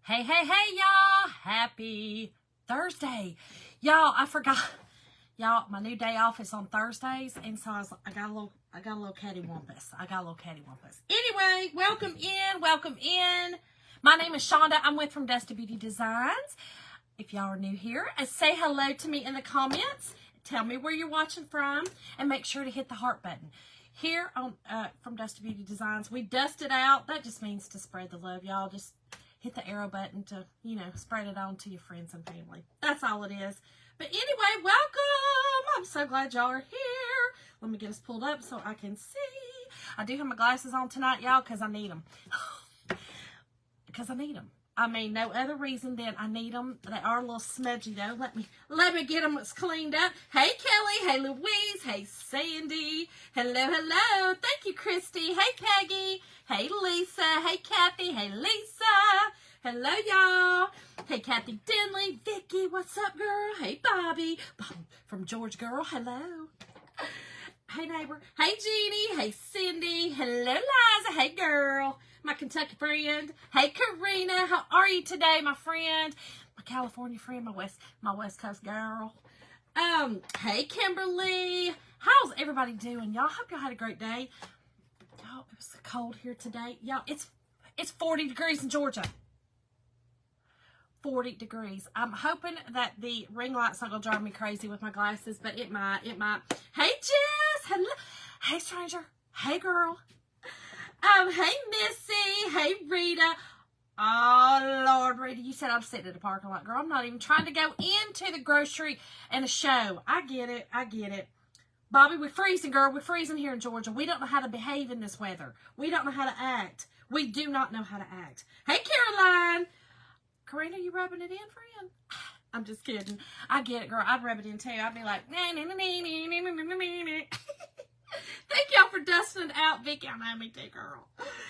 Hey, hey, hey, y'all. Happy Thursday. Y'all, I forgot. Y'all, my new day off is on Thursdays, and so I got a little cattywampus. Anyway, welcome in. My name is Shonda. I'm with From Dust to Beauty Designs. If y'all are new here, say hello to me in the comments. Tell me where you're watching from, and make sure to hit the heart button. Here on From Dust to Beauty Designs, we dust it out. That just means to spread the love, y'all. Just hit the arrow button to, spread it on to your friends and family. That's all it is. But anyway, welcome. I'm so glad y'all are here. Let me get us pulled up so I can see. I do have my glasses on tonight, y'all, because I need them. I mean, no other reason than I need them. They are a little smudgy, though. Let me get them cleaned up. Hey, Kelly. Hey, Louise. Hey, Sandy. Hello. Thank you, Christy. Hey, Peggy. Hey, Lisa. Hey, Kathy. Hey, Lisa. Hello, y'all. Hey, Kathy Denley. Vicky, what's up, girl? Hey, Bobby. From George Girl. Hello. Hey, neighbor. Hey, Jeannie. Hey, Cindy. Hello, Liza. Hey, girl. My Kentucky friend. Hey, Karina. How are you today, my friend? My California friend, my West Coast girl. Hey, Kimberly. How's everybody doing? Y'all, hope y'all had a great day. Y'all, it was cold here today. Y'all, it's 40 degrees in Georgia. 40 degrees. I'm hoping that the ring light's not gonna drive me crazy with my glasses, but it might. Hey, Jess. Hello. Hey, stranger. Hey, girl. Hey, Missy. Hey, Rita. Oh, Lord, Rita, you said I'm sitting in the parking lot. Girl, I'm not even trying to go into the grocery and a show. I get it. Bobby, we're freezing, girl. We're freezing here in Georgia. We don't know how to behave in this weather. We don't know how to act. We do not know how to act. Hey, Caroline. Karina, you rubbing it in, friend? I'm just kidding. I get it, girl. I'd rub it in, too. I'd be like, Thank y'all for dusting it out, Vicky. I know, me too, girl.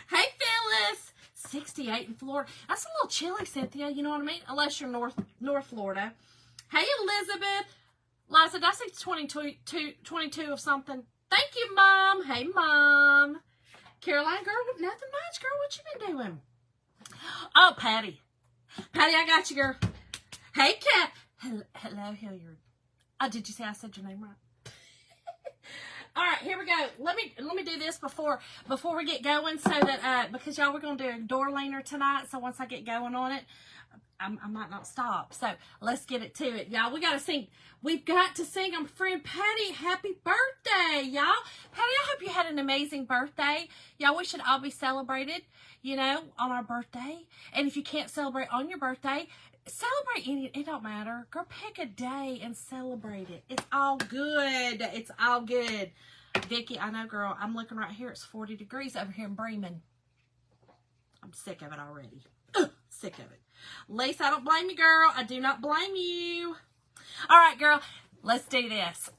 Hey, Phyllis. 68 in Florida. That's a little chilly, Cynthia. You know what I mean? Unless you're North Florida. Hey, Elizabeth. Liza, did I say 22 of something? Thank you, Mom. Hey, Mom. Caroline, girl, nothing much, girl. What you been doing? Oh, Patty. Patty, I got you, girl. Hey, Kat. Hello, Hilliard. Oh, did you say I said your name right? All right, here we go. Let me do this before we get going, so that because y'all, we're gonna do a door leaner tonight. So once I get going on it, I might not stop. So let's get it to it, y'all. We gotta sing. We've got to sing our friend Patty happy birthday, y'all. Patty, I hope you had an amazing birthday, y'all. We should all be celebrated, on our birthday. And if you can't celebrate on your birthday, celebrate it don't matter. Girl, pick a day and celebrate it. It's all good. Vicky, I know, girl. I'm looking right here. It's 40 degrees over here in Bremen. I'm sick of it already. Sick of it. Lisa, I don't blame you, girl. I do not blame you. All right, girl. Let's do this.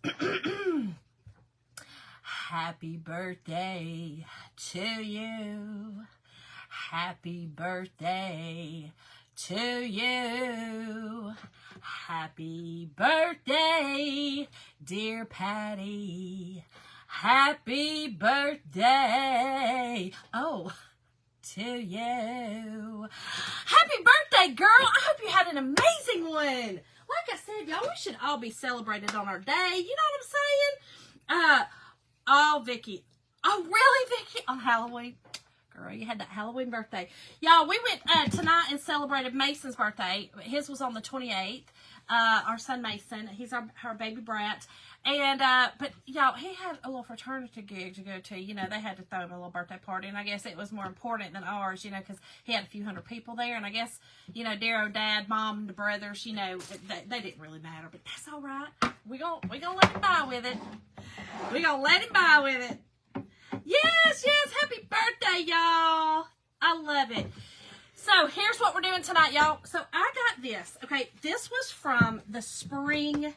Happy birthday to you. Happy birthday to you. Happy birthday, dear Patty. Happy birthday. Oh, to you. Happy birthday, girl. I hope you had an amazing one. Like I said, y'all, we should all be celebrated on our day. You know what I'm saying? Oh, Vicky. Oh, really, Vicky? On Halloween? Girl, you had that Halloween birthday. Y'all, we went tonight and celebrated Mason's birthday. His was on the 28th. Our son Mason, he's our baby brat. And, but y'all, he had a little fraternity gig to go to. They had to throw him a little birthday party. And I guess it was more important than ours, because he had a few hundred people there. And I guess, Darrow, Dad, Mom, and the brothers, they didn't really matter. But that's all right. We gonna let him by with it. Yes, happy birthday, y'all. I love it. So, here's what we're doing tonight, y'all. So, I got this. Okay, this was from the spring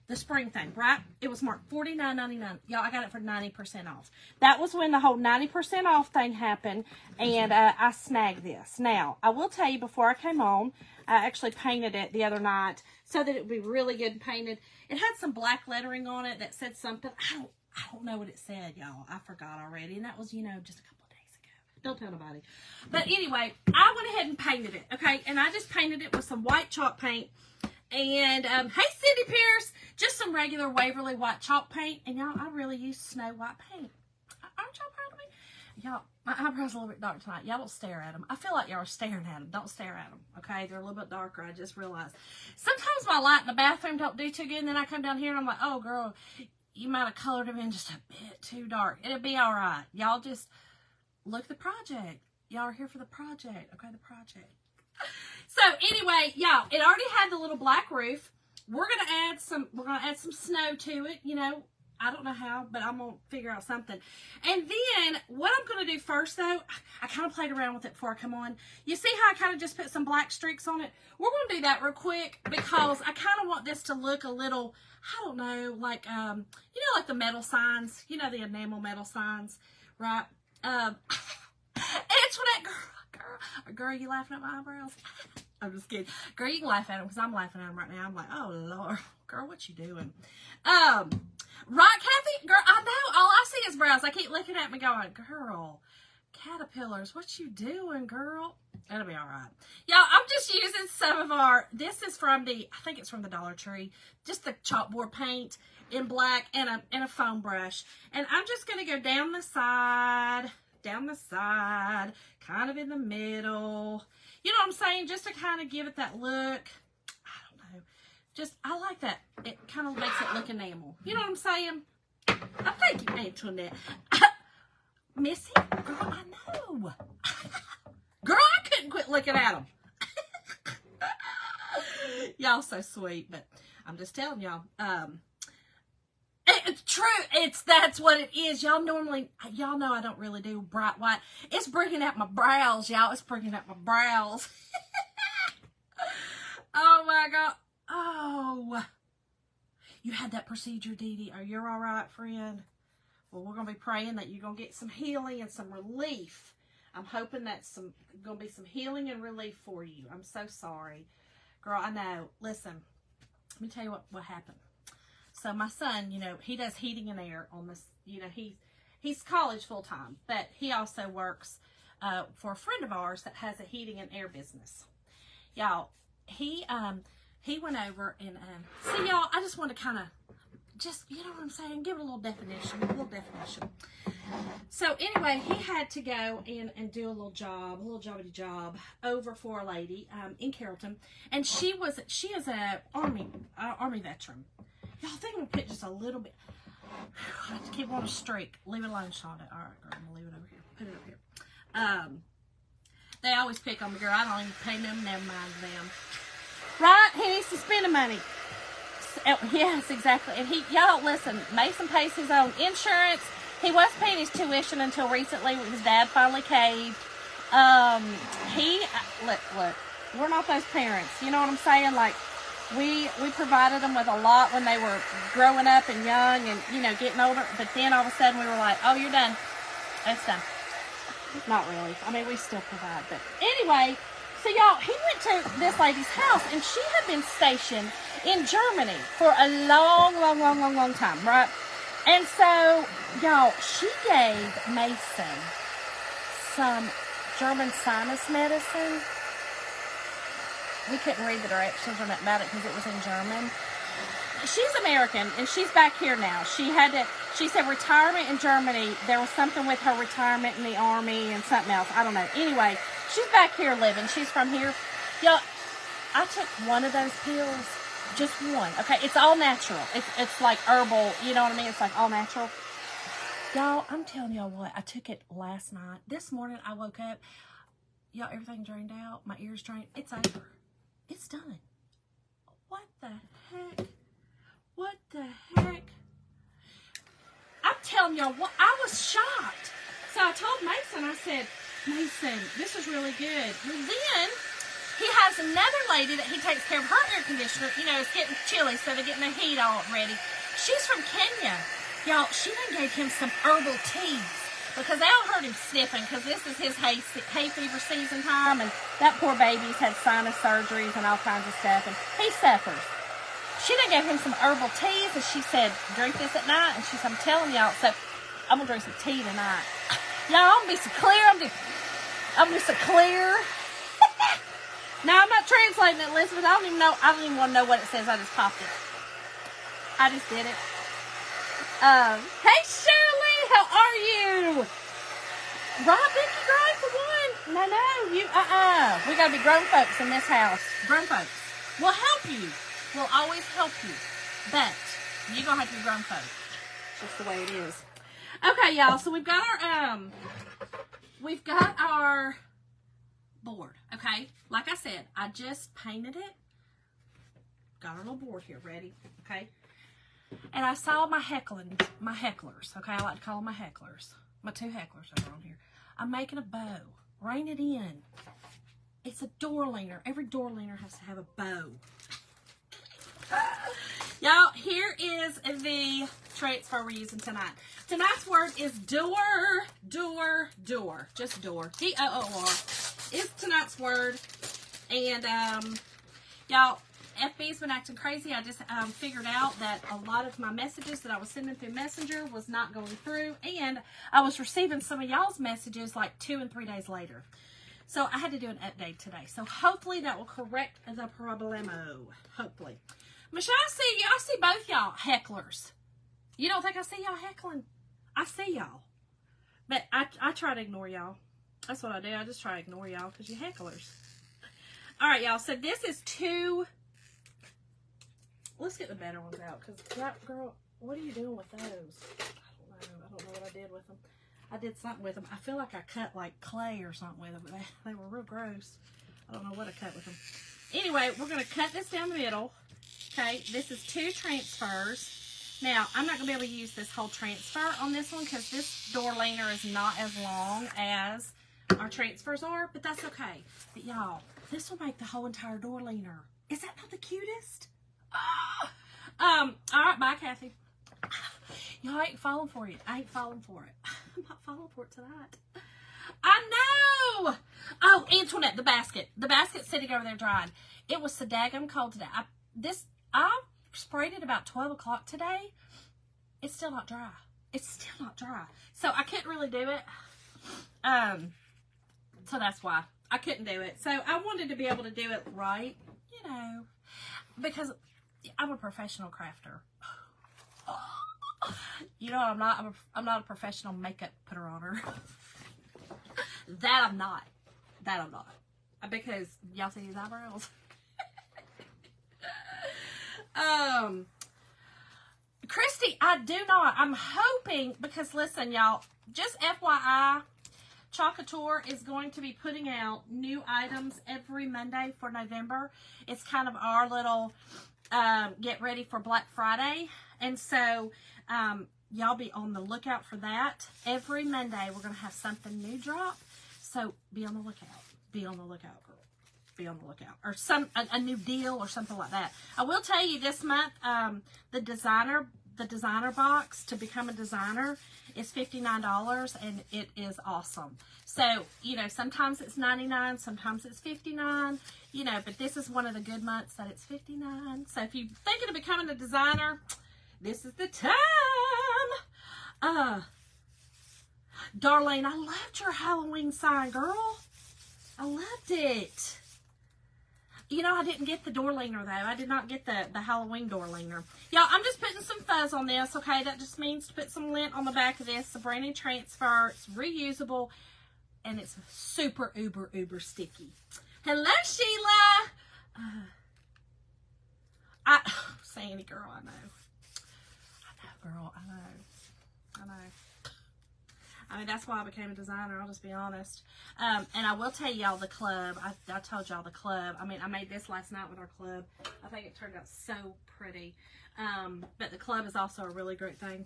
thing, right? It was marked $49.99. Y'all, I got it for 90% off. That was when the whole 90% off thing happened, and I snagged this. Now, I will tell you, before I came on, I actually painted it the other night so that it would be really good painted. It had some black lettering on it that said something. I don't know what it said, y'all. I forgot already. And that was, just a couple of days ago. Don't tell nobody. But anyway, I went ahead and painted it, okay? And I just painted it with some white chalk paint. And, hey, Cindy Pierce, just some regular Waverly white chalk paint. And, y'all, I really used Snow White paint. Aren't y'all proud of me? Y'all, my eyebrows are a little bit dark tonight. Y'all don't stare at them. I feel like y'all are staring at them. Don't stare at them, okay? They're a little bit darker, I just realized. Sometimes my light in the bathroom don't do too good, and then I come down here and I'm like, oh, girl, you might have colored them in just a bit too dark. It'll be all right. Y'all just look at the project. Y'all are here for the project, okay? The project. So anyway, y'all, it already had the little black roof. We're gonna add some snow to it, you know. I don't know how, but I'm gonna figure out something. And then what I'm gonna do first though, I kind of played around with it before I come on. You see how I kind of just put some black streaks on it? We're gonna do that real quick because I kind of want this to look a little, I don't know, like you know, like the metal signs, you know, the enamel metal signs, right? It's when that girl, you laughing at my eyebrows? I'm just kidding. Girl, you can laugh at them because I'm laughing at them right now. I'm like, oh, Lord. Girl, what you doing? Right, Kathy? Girl, I know. All I see is brows. I keep looking at me going, girl, caterpillars, what you doing, girl? It'll be all right. Y'all, I'm just using some of our, this is from the, I think it's from the Dollar Tree, just the chalkboard paint in black and a foam brush. And I'm just going to go down the side, kind of in the middle. You know what I'm saying? Just to kind of give it that look. I don't know. Just, I like that. It kind of makes it look enamel. You know what I'm saying? Oh, thank you, Antoinette. Missy? Girl, I know. Girl, I couldn't quit looking at them. Y'all so sweet, but I'm just telling y'all. It's true. That's what it is. Y'all know I don't really do bright white. It's bringing out my brows, y'all. It's bringing out my brows. Oh, my God. Oh. You had that procedure, Dee Dee. Are you all right, friend? Well, we're going to be praying that you're going to get some healing and some relief. I'm hoping that's going to be some healing and relief for you. I'm so sorry. Girl, I know. Listen, let me tell you what happened. So my son, you know, he does heating and air on this, you know, he's college full time, but he also works for a friend of ours that has a heating and air business. Y'all, he went over and, see y'all, I just want to kind of, just, you know what I'm saying, give it a little definition. So anyway, he had to go in and do a little jobbity job over for a lady in Carrollton, and she is a army veteran. Y'all think I'm gonna put just a little bit. I have to keep on a streak. Leave it alone, Shonda. All right, girl, I'm gonna leave it over here. Put it up here. They always pick on me, girl. I don't even pay them. Never mind them. Right? He needs to spend the money. Yes, exactly. And y'all listen. Mason pays his own insurance. He was paying his tuition until recently when his dad finally caved. Look. We're not those parents. You know what I'm saying? Like. We provided them with a lot when they were growing up and young and, you know, getting older. But then all of a sudden we were like, oh, you're done. It's done. Not really. I mean, we still provide. But anyway, so y'all, he went to this lady's house and she had been stationed in Germany for a long time, right? And so, y'all, she gave Mason some German sinus medicine. We couldn't read the directions or nothing about it because it was in German. She's American, and she's back here now. She said retirement in Germany. There was something with her retirement in the Army and something else. I don't know. Anyway, she's back here living. She's from here. Y'all, I took one of those pills. Just one. Okay, it's all natural. It's like herbal. You know what I mean? It's like all natural. Y'all, I'm telling y'all what. I took it last night. This morning, I woke up. Y'all, everything drained out. My ears drained. It's over. It's done. What the heck? What the heck? I'm telling y'all what, I was shocked. So I told Mason, I said, Mason, this is really good. Well, then he has another lady that he takes care of her air conditioner. You know, it's getting chilly, so they're getting the heat all ready. She's from Kenya. Y'all, she then gave him some herbal teas. Because they all heard him sniffing, because this is his hay fever season time, and that poor baby's had sinus surgeries and all kinds of stuff, and he suffers. She done gave him some herbal teas, and she said, drink this at night, and she said, I'm telling y'all, so I'm going to drink some tea tonight. Y'all, I'm going to be so clear, I'm just a clear. No, I'm not translating it, Elizabeth. I don't even want to know what it says. I just popped it. I just did it. Hey, Shirley, how are you? Rob, Vicky, Gray for one. No, you, we got to be grown folks in this house. Grown folks. We'll help you. We'll always help you. But you're going to have to be grown folks. Just the way it is. Okay, y'all. So we've got our board. Okay. Like I said, I just painted it. Got our little board here ready. Okay. And I saw my hecklers. Okay. I like to call them my hecklers. My two hecklers are on here. I'm making a bow. Rein it in. It's a door leaner. Every door leaner has to have a bow. Y'all, here is the transfer we're using tonight. Tonight's word is door. Just door. D-O-O-R is tonight's word. And, y'all, FB's been acting crazy. I just figured out that a lot of my messages that I was sending through Messenger was not going through. And I was receiving some of y'all's messages like 2 and 3 days later. So I had to do an update today. So hopefully that will correct the problemo. Hopefully. Michelle, I see both y'all hecklers. You don't think I see y'all heckling? I see y'all. But I try to ignore y'all. That's what I do. I just try to ignore y'all because you're hecklers. All right, y'all. So this is 2. Let's get the better ones out because, girl, what are you doing with those? I don't know what I did with them. I did something with them. I feel like I cut like clay or something with them, but they were real gross. I don't know what I cut with them. Anyway, we're going to cut this down the middle. Okay, this is 2 transfers. Now, I'm not going to be able to use this whole transfer on this one because this door leaner is not as long as our transfers are, but that's okay. But y'all, this will make the whole entire door leaner. Is that not the cutest? All right, bye, Kathy. Y'all, I ain't falling for it. I ain't falling for it. I'm not falling for it tonight. I know. Oh, Antoinette, the basket. The basket's sitting over there drying. It was so daggum cold today. I sprayed it about 12 o'clock today. It's still not dry. It's still not dry. So I couldn't really do it. So that's why I couldn't do it. So I wanted to be able to do it right, you know, because I'm a professional crafter. You know what I'm not? I'm not a professional makeup putter on her. That I'm not. Because y'all see these eyebrows? Christy, I do not. I'm hoping, because listen, y'all, just FYI, Chocateur is going to be putting out new items every Monday for November. It's kind of our little get ready for Black Friday. And so y'all be on the lookout for that. Every Monday we're going to have something new drop. So be on the lookout. Be on the lookout, girl. Be on the lookout. Or a new deal or something like that. I will tell you this month, the designer box to become a designer is $59 and it is awesome. So, you know, sometimes it's $99, sometimes it's $59, you know, but this is one of the good months that it's $59. So if you're thinking of becoming a designer, this is the time. Darlene, I loved your Halloween sign, girl. I loved it. You know, I didn't get the door leaner, though. I did not get the Halloween door leaner. Y'all, I'm just putting some fuzz on this, okay? That just means to put some lint on the back of this. It's a brand new transfer. It's reusable. And it's super, uber sticky. Hello, Sheila. Sandy, girl, I know. Girl, I know. I mean, that's why I became a designer. I'll just be honest. And I will tell y'all the club. I told y'all the club. I mean, I made this last night with our club. I think it turned out so pretty. But the club is also a really great thing.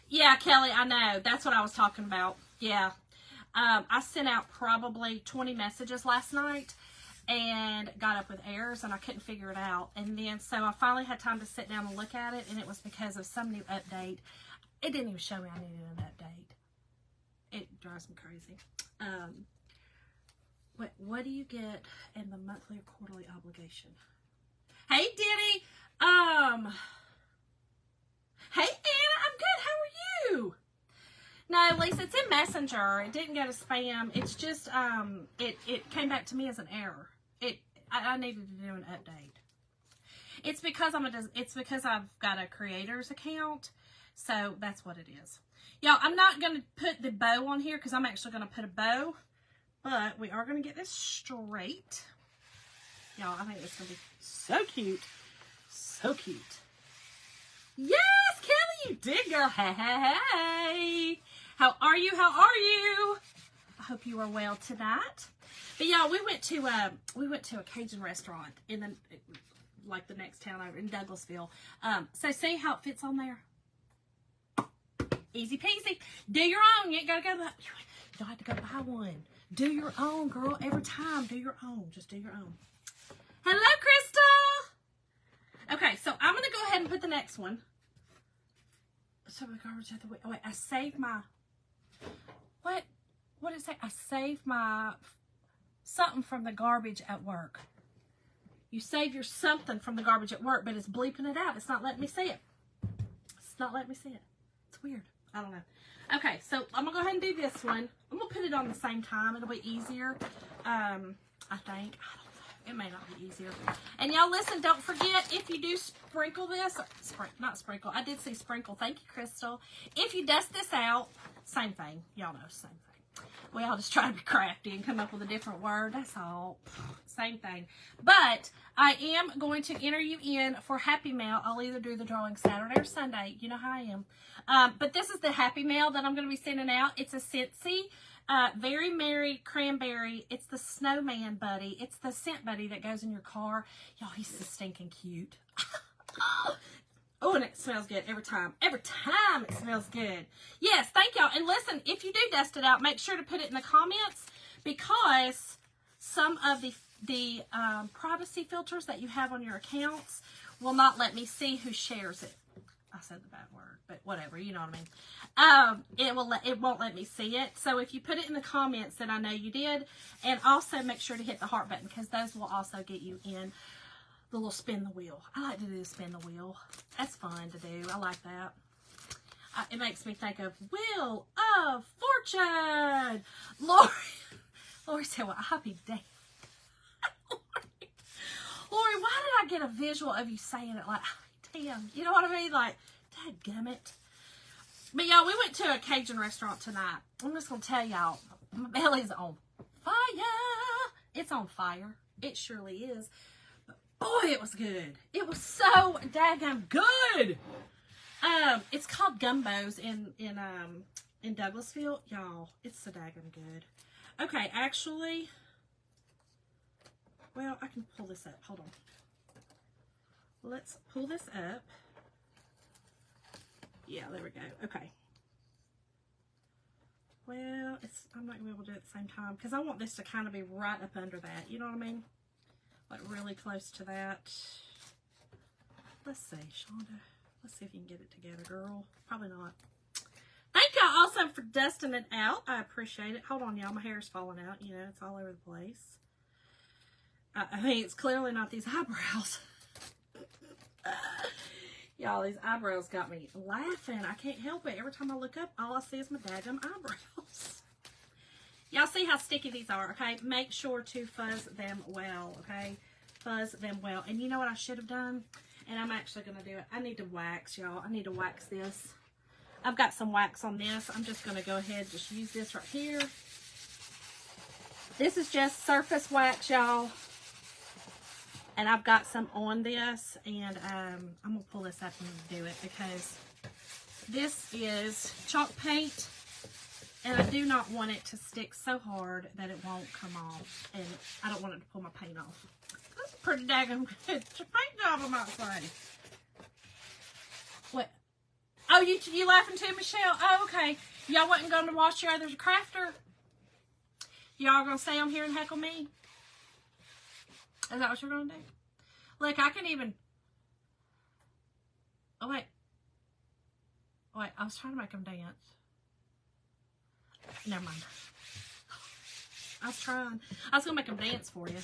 Yeah, Kelly, I know. That's what I was talking about. Yeah. I sent out probably 20 messages last night and got up with errors and I couldn't figure it out. And then, so I finally had time to sit down and look at it, and it was because of some new update. It didn't even show me I needed an update. It drives me crazy. What do you get in the monthly or quarterly obligation? Hey, Diddy. Hey, Anna. I'm good. How are you? No, Lisa, it's in Messenger. It didn't go to spam. It's just, it came back to me as an error. I needed to do an update. It's because I've got a creator's account. So that's what it is. Y'all, I'm not going to put the bow on here because I'm actually going to put a bow. But we are going to get this straight. Y'all, I think it's going to be so cute. So cute. Yes, Kelly, you did, girl. Hey, hey, hey. How are you? How are you? I hope you are well tonight. But y'all, we went to a Cajun restaurant in the next town over in Douglasville. So see how it fits on there? Easy peasy. Do your own. You ain't gotta go. You don't have to go buy one. Do your own, girl. Every time, do your own. Just do your own. Hello, Crystal. Okay, so I'm gonna go ahead and put the next one. So the garbage out the way. Oh wait, I saved my. What? What did it say? I saved my something from the garbage at work. You save your something from the garbage at work, but it's bleeping it out. It's not letting me see it. It's not letting me see it. It's weird. I don't know. Okay, so I'm gonna go ahead and do this one. I'm gonna put it on the same time. It'll be easier. I think. I don't know. It may not be easier. And y'all listen, don't forget, if you do sprinkle this, not sprinkle, I did say sprinkle. Thank you, Crystal. If you dust this out, same thing. Y'all know, same thing. We all just try to be crafty and come up with a different word. That's all. Same thing. But I am going to enter you in for Happy Mail. I'll either do the drawing Saturday or Sunday. You know how I am. But this is the Happy Mail that I'm going to be sending out. It's a Scentsy Very Merry Cranberry. It's the Snowman Buddy. It's the scent buddy that goes in your car. Y'all, he's so stinking cute. Oh, and it smells good every time. Every time it smells good. Yes, thank y'all. And listen, if you do dust it out, make sure to put it in the comments because some of the privacy filters that you have on your accounts will not let me see who shares it. I said the bad word, but whatever, you know what I mean. It won't let me see it. So if you put it in the comments, then I know you did. And also make sure to hit the heart button because those will also get you in the little spin the wheel. I like to do the spin the wheel. That's fun to do. I like that. It makes me think of Wheel of Fortune. Lori said, well, I'll be damned. Lori, why did I get a visual of you saying it like, damn, you know what I mean? Like, dadgummit. But y'all, we went to a Cajun restaurant tonight. I'm just going to tell y'all, my belly's on fire. It's on fire. It surely is. Boy, it was good. It was so daggum good. It's called Gumbo's in Douglasville. Y'all, it's so daggum good. Okay, actually, well, I can pull this up. Hold on. Let's pull this up. Yeah, there we go. Okay. Well, I'm not going to be able to do it at the same time because I want this to kind of be right up under that. You know what I mean? Like really close to that. Let's see, Shonda. Let's see if you can get it together, girl. Probably not. Thank y'all also for dusting it out. I appreciate it. Hold on, y'all. My hair's falling out. You know, it's all over the place. I mean, it's clearly not these eyebrows. Y'all, these eyebrows got me laughing. I can't help it. Every time I look up, all I see is my daggum eyebrows. Y'all see how sticky these are, okay? Make sure to fuzz them well, okay? Fuzz them well. And you know what I should have done? And I'm actually going to do it. I need to wax, y'all. I need to wax this. I've got some wax on this. I'm just going to go ahead and just use this right here. This is just surface wax, y'all. And I've got some on this. And I'm going to pull this up and do it because this is chalk paint. And I do not want it to stick so hard that it won't come off. And I don't want it to pull my paint off. That's pretty daggum good paint job, I might say. What? Oh, you laughing too, Michelle? Oh, okay. Y'all wasn't going to wash your other's crafter? Y'all going to stay on here and heckle me? Is that what you're going to do? Look, I can even... Oh, wait. Wait, I was trying to make them dance. Never mind. I was trying. I was going to make them dance for you.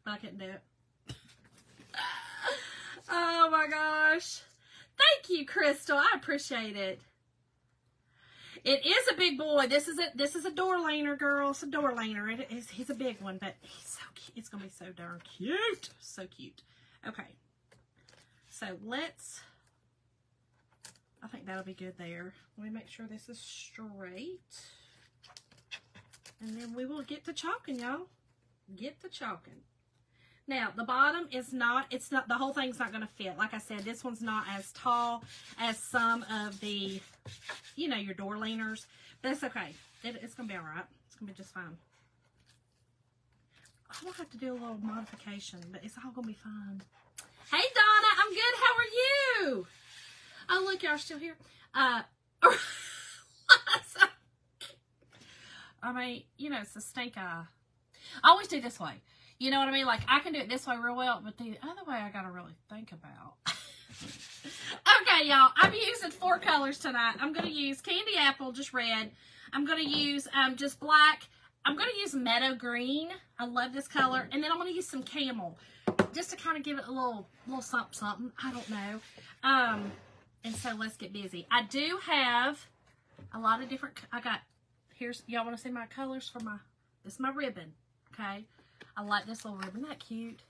But I couldn't do it. Oh my gosh. Thank you, Crystal. I appreciate it. It is a big boy. This is a door leaner, girl. It's a door leaner. He's a big one, but he's so cute. It's gonna be so darn cute. So cute. Okay. So I think that'll be good there. Let me make sure this is straight. And then we will get to chalking, y'all. Get to chalking. Now, the bottom is not, the whole thing's not going to fit. Like I said, this one's not as tall as some of the, you know, your door leaners. But it's okay. It's going to be all right. It's going to be just fine. I will have to do a little modification, but it's all going to be fine. Hey, Donna. I'm good. How are you? Oh, look, y'all are still here. I mean, you know, it's a stink eye. I always do this way. You know what I mean? Like, I can do it this way real well, but the other way I got to really think about. Okay, y'all. I'm using 4 colors tonight. I'm going to use Candy Apple, just red. I'm going to use just black. I'm going to use Meadow Green. I love this color. And then I'm going to use some Camel, just to kind of give it a little something. I don't know. And so let's get busy. I do have a lot of different, y'all want to see my colors for this is my ribbon, okay? I like this little ribbon. Isn't that cute?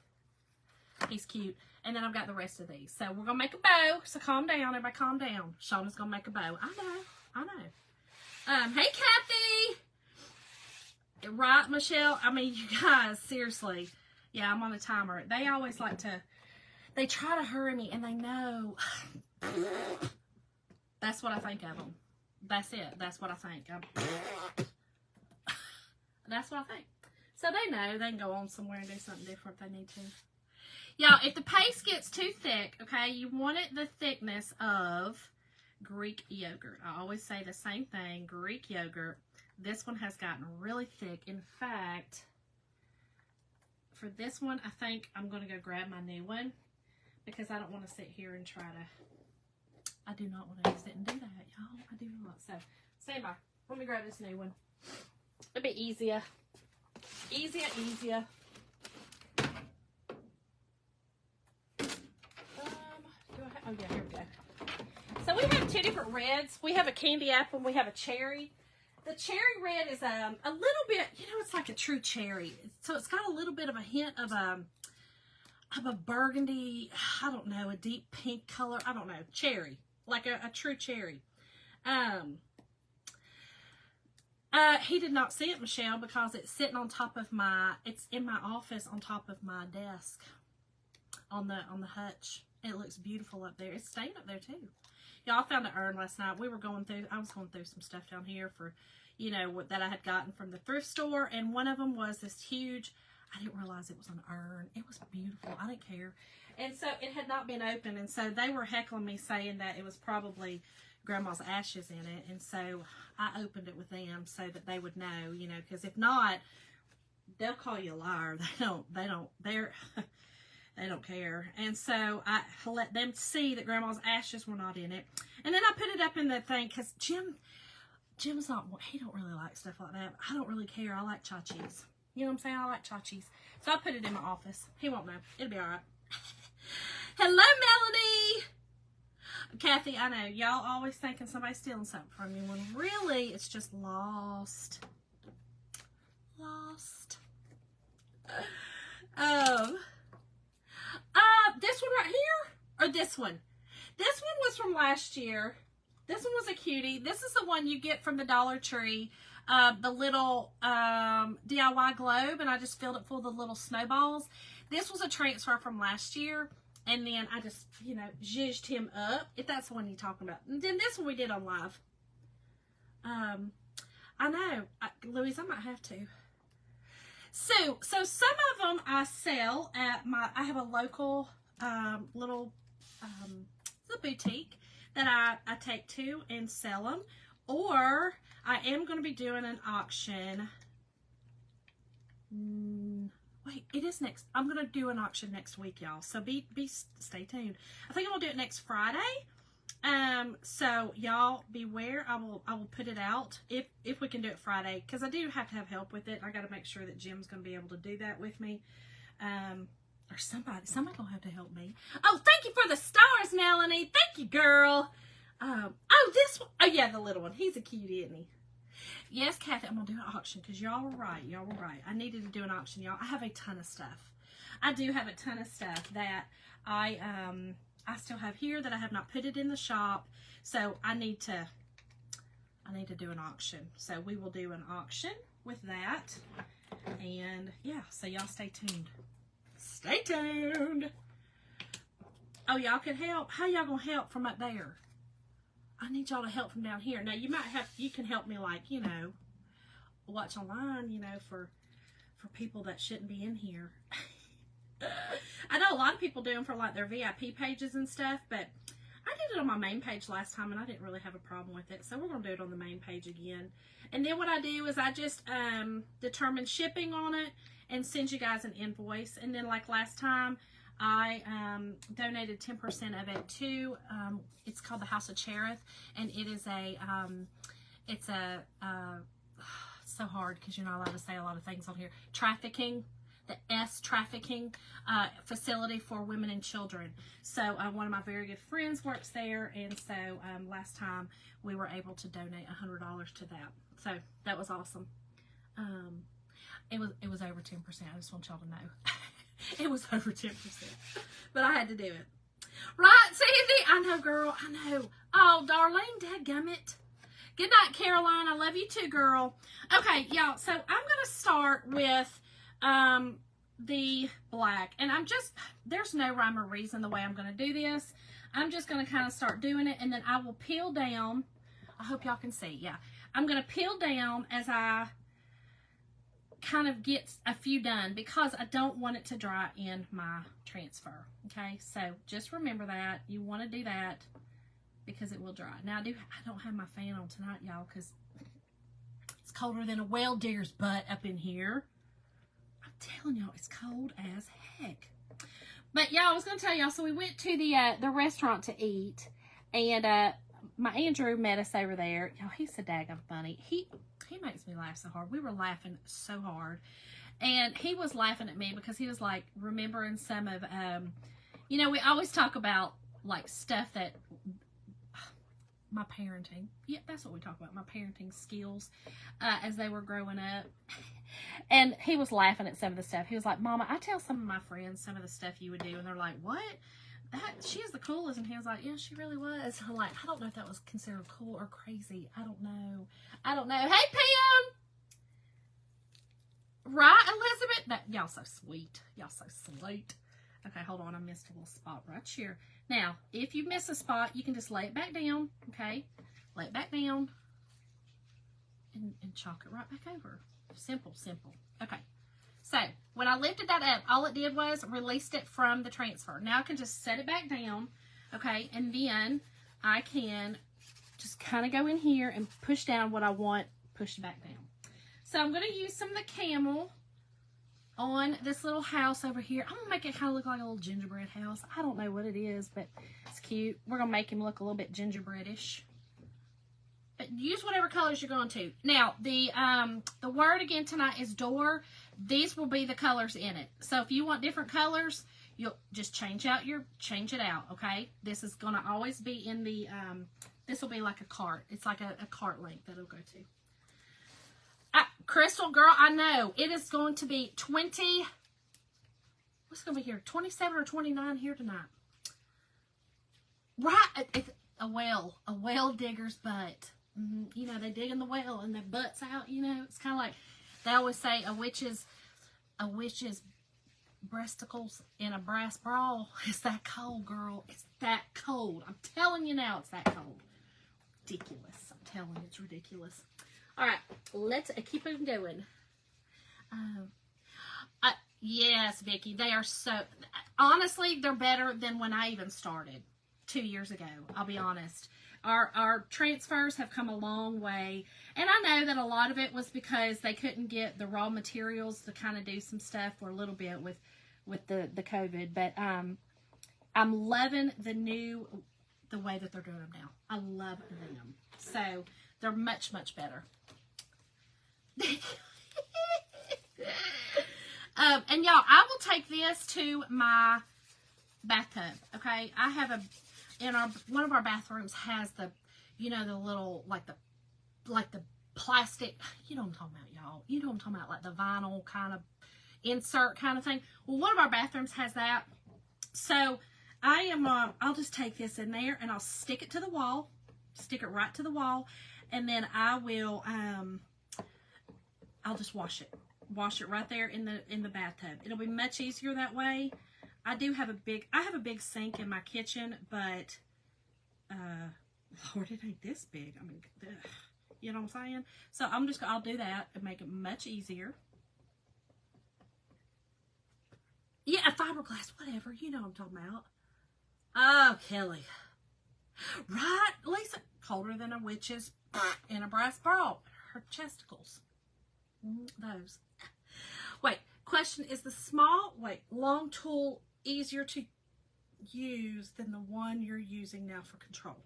He's cute. And then I've got the rest of these. So we're going to make a bow. So calm down. Everybody calm down. Shauna's going to make a bow. I know. Hey, Kathy. Right, Michelle? I mean, you guys, seriously. Yeah, I'm on a timer. They always they try to hurry me, and they know. That's what I think of them. That's it. That's what I think. That's what I think. So they know they can go on somewhere and do something different if they need to. Y'all, if the paste gets too thick, okay, you want it the thickness of Greek yogurt. I always say the same thing, Greek yogurt. This one has gotten really thick. In fact, for this one, I think I'm going to go grab my new one because I don't want to sit here and try to, I do not want to sit and do that, y'all. I do not. So, stand by. Let me grab this new one. It'll be easier. Easier. Oh yeah, here we go. So we have 2 different reds. We have a candy apple and we have a cherry. The cherry red is a little bit, you know, it's like a true cherry. So it's got a little bit of a hint of a burgundy, I don't know, a deep pink color. I don't know, cherry, like a true cherry. He did not see it, Michelle, because it's sitting on top of it's in my office on top of my desk on the hutch. It looks beautiful up there. It's staying up there too. Y'all, I found an urn last night. I was going through some stuff down here for, you know, that I had gotten from the thrift store. And one of them was this huge, I didn't realize it was an urn. It was beautiful. I didn't care. And so it had not been opened. And so they were heckling me saying that it was probably Grandma's ashes in it. And so I opened it with them so that they would know, you know, because if not, they'll call you a liar. They don't care. And so I let them see that Grandma's ashes were not in it. And then I put it up in the thing because Jim's not, he don't really like stuff like that. I don't really care. I like tchotchkes. You know what I'm saying? I like tchotchkes. So I put it in my office. He won't know. It'll be all right. Hello, Melody. Kathy, I know. Y'all always thinking somebody's stealing something from you when really it's just lost. This one right here or this one? This one was from last year. This one was a cutie. This is the one you get from the Dollar Tree. The little DIY globe, and I just filled it full of the little snowballs. This was a transfer from last year, and then I just, you know, zhuzhed him up, if that's the one you're talking about. And then this one we did on live. I know, Louise, I might have to. So some of them I sell at I have a local little it's a boutique that I take to and sell them. Or I am going to be doing an auction. Wait, it is next. I'm going to do an auction next week, y'all. So stay tuned. I think I'm going to do it next Friday. So y'all beware. I will put it out if we can do it Friday, because I do have to have help with it. I got to make sure that Jim's going to be able to do that with me. Or somebody gonna have to help me. Oh, thank you for the stars, Melanie. Thank you, girl. Oh, this one. Oh, yeah, the little one. He's a cutie, isn't he? Yes, Kathy, I'm going to do an auction because y'all were right. Y'all were right. I needed to do an auction, y'all. I have a ton of stuff. I do have a ton of stuff that I still have here that I have not put it in the shop. So I need to do an auction. So we will do an auction with that. And yeah, so y'all stay tuned. Stay tuned. Oh, y'all can help. How y'all gonna help from up there? I need y'all to help from down here. Now you can help me, like, you know, watch online, you know, for people that shouldn't be in here. I know a lot of people do them for like their VIP pages and stuff, but I did it on my main page last time and I didn't really have a problem with it. So we're going to do it on the main page again. And then what I do is I just determine shipping on it and send you guys an invoice. And then like last time, I donated 10% of it to, it's called the House of Cherith. And it is it's so hard because you're not allowed to say a lot of things on here. Trafficking. The trafficking facility for women and children. So one of my very good friends works there, and so last time we were able to donate $100 to that. So that was awesome. It was over 10%. I just want y'all to know. It was over 10%, but I had to do it. Right, Sandy? I know, girl. I know. Oh, Darlene, dadgummit. Good night, Caroline. I love you too, girl. Okay, y'all. So I'm gonna start with the black, and there's no rhyme or reason the way I'm going to do this. I'm just going to kind of start doing it, and then I will peel down. I hope y'all can see. Yeah, I'm going to peel down as I kind of get a few done because I don't want it to dry in my transfer. Okay, so just remember that you want to do that because it will dry. Now I don't have my fan on tonight, y'all, because it's colder than a well digger's butt up in here. Telling y'all, it's cold as heck. But y'all, I was gonna tell y'all, so we went to the restaurant to eat, and my Andrew met us over there. Y'all, he's so daggone funny. He makes me laugh so hard. We were laughing so hard, and he was laughing at me because he was like remembering some of you know, we always talk about like stuff that my parenting, yeah, that's what we talk about, my parenting skills as they were growing up. And he was laughing at some of the stuff. He was like, Mama, I tell some of my friends some of the stuff you would do, and they're like, what? She is the coolest. And he was like, yeah, she really was. I'm like, I don't know if that was considered cool or crazy. I don't know. Hey, Pam! Right, Elizabeth? Y'all so sweet. Y'all so sweet. Okay, hold on. I missed a little spot right here. Now, if you miss a spot, you can just lay it back down, okay? Lay it back down and chalk it right back over. Simple, simple. Okay. So, when I lifted that up, all it did was released it from the transfer. Now I can just set it back down, okay? And then I can just kind of go in here and push down what I want pushed back down. So, I'm going to use some of the camel on this little house over here. I'm going to make it kind of look like a little gingerbread house. I don't know what it is, but it's cute. We're going to make him look a little bit gingerbreadish. But use whatever colors you're going to. Now, the word again tonight is door. These will be the colors in it. So if you want different colors, you'll just change it out, okay? This is going to always be in the, this will be like a cart. It's like a cart link that it'll go to. Crystal, girl, I know. It is going to be 20, what's going to be here? 27 or 29 here tonight. Right. It's a well digger's butt. You know, they dig in the well and their butts out, you know. It's kind of like, they always say a witch's breasticles in a brass bra. It's that cold, girl. It's that cold. I'm telling you now, it's that cold. Ridiculous. I'm telling you, it's ridiculous. All right, let's keep on going. Yes, Vicki, they are so, honestly, they're better than when I even started 2 years ago. I'll be honest. Our transfers have come a long way, and I know that a lot of it was because they couldn't get the raw materials to kind of do some stuff for a little bit with the COVID, but I'm loving the way that they're doing them now. I love them. So they're much, much better. And y'all, I will take this to my bathtub, okay? I have in our, one of our bathrooms has the, you know, the little, like the plastic, you know what I'm talking about, y'all. You know what I'm talking about, like the vinyl kind of insert kind of thing. Well, one of our bathrooms has that. So I am, I'll just take this in there and I'll stick it to the wall, stick it right to the wall. And then I will, I'll just wash it right there in the bathtub. It'll be much easier that way. I have a big sink in my kitchen, but, Lord, it ain't this big. I mean, you know what I'm saying? So I'll do that and make it much easier. Yeah, fiberglass, whatever. You know what I'm talking about. Oh, Kelly. Right, Lisa? Colder than a witch's in a brass ball. Her chesticles. Those. Wait, question, is the long tool easier to use than the one you're using now for control?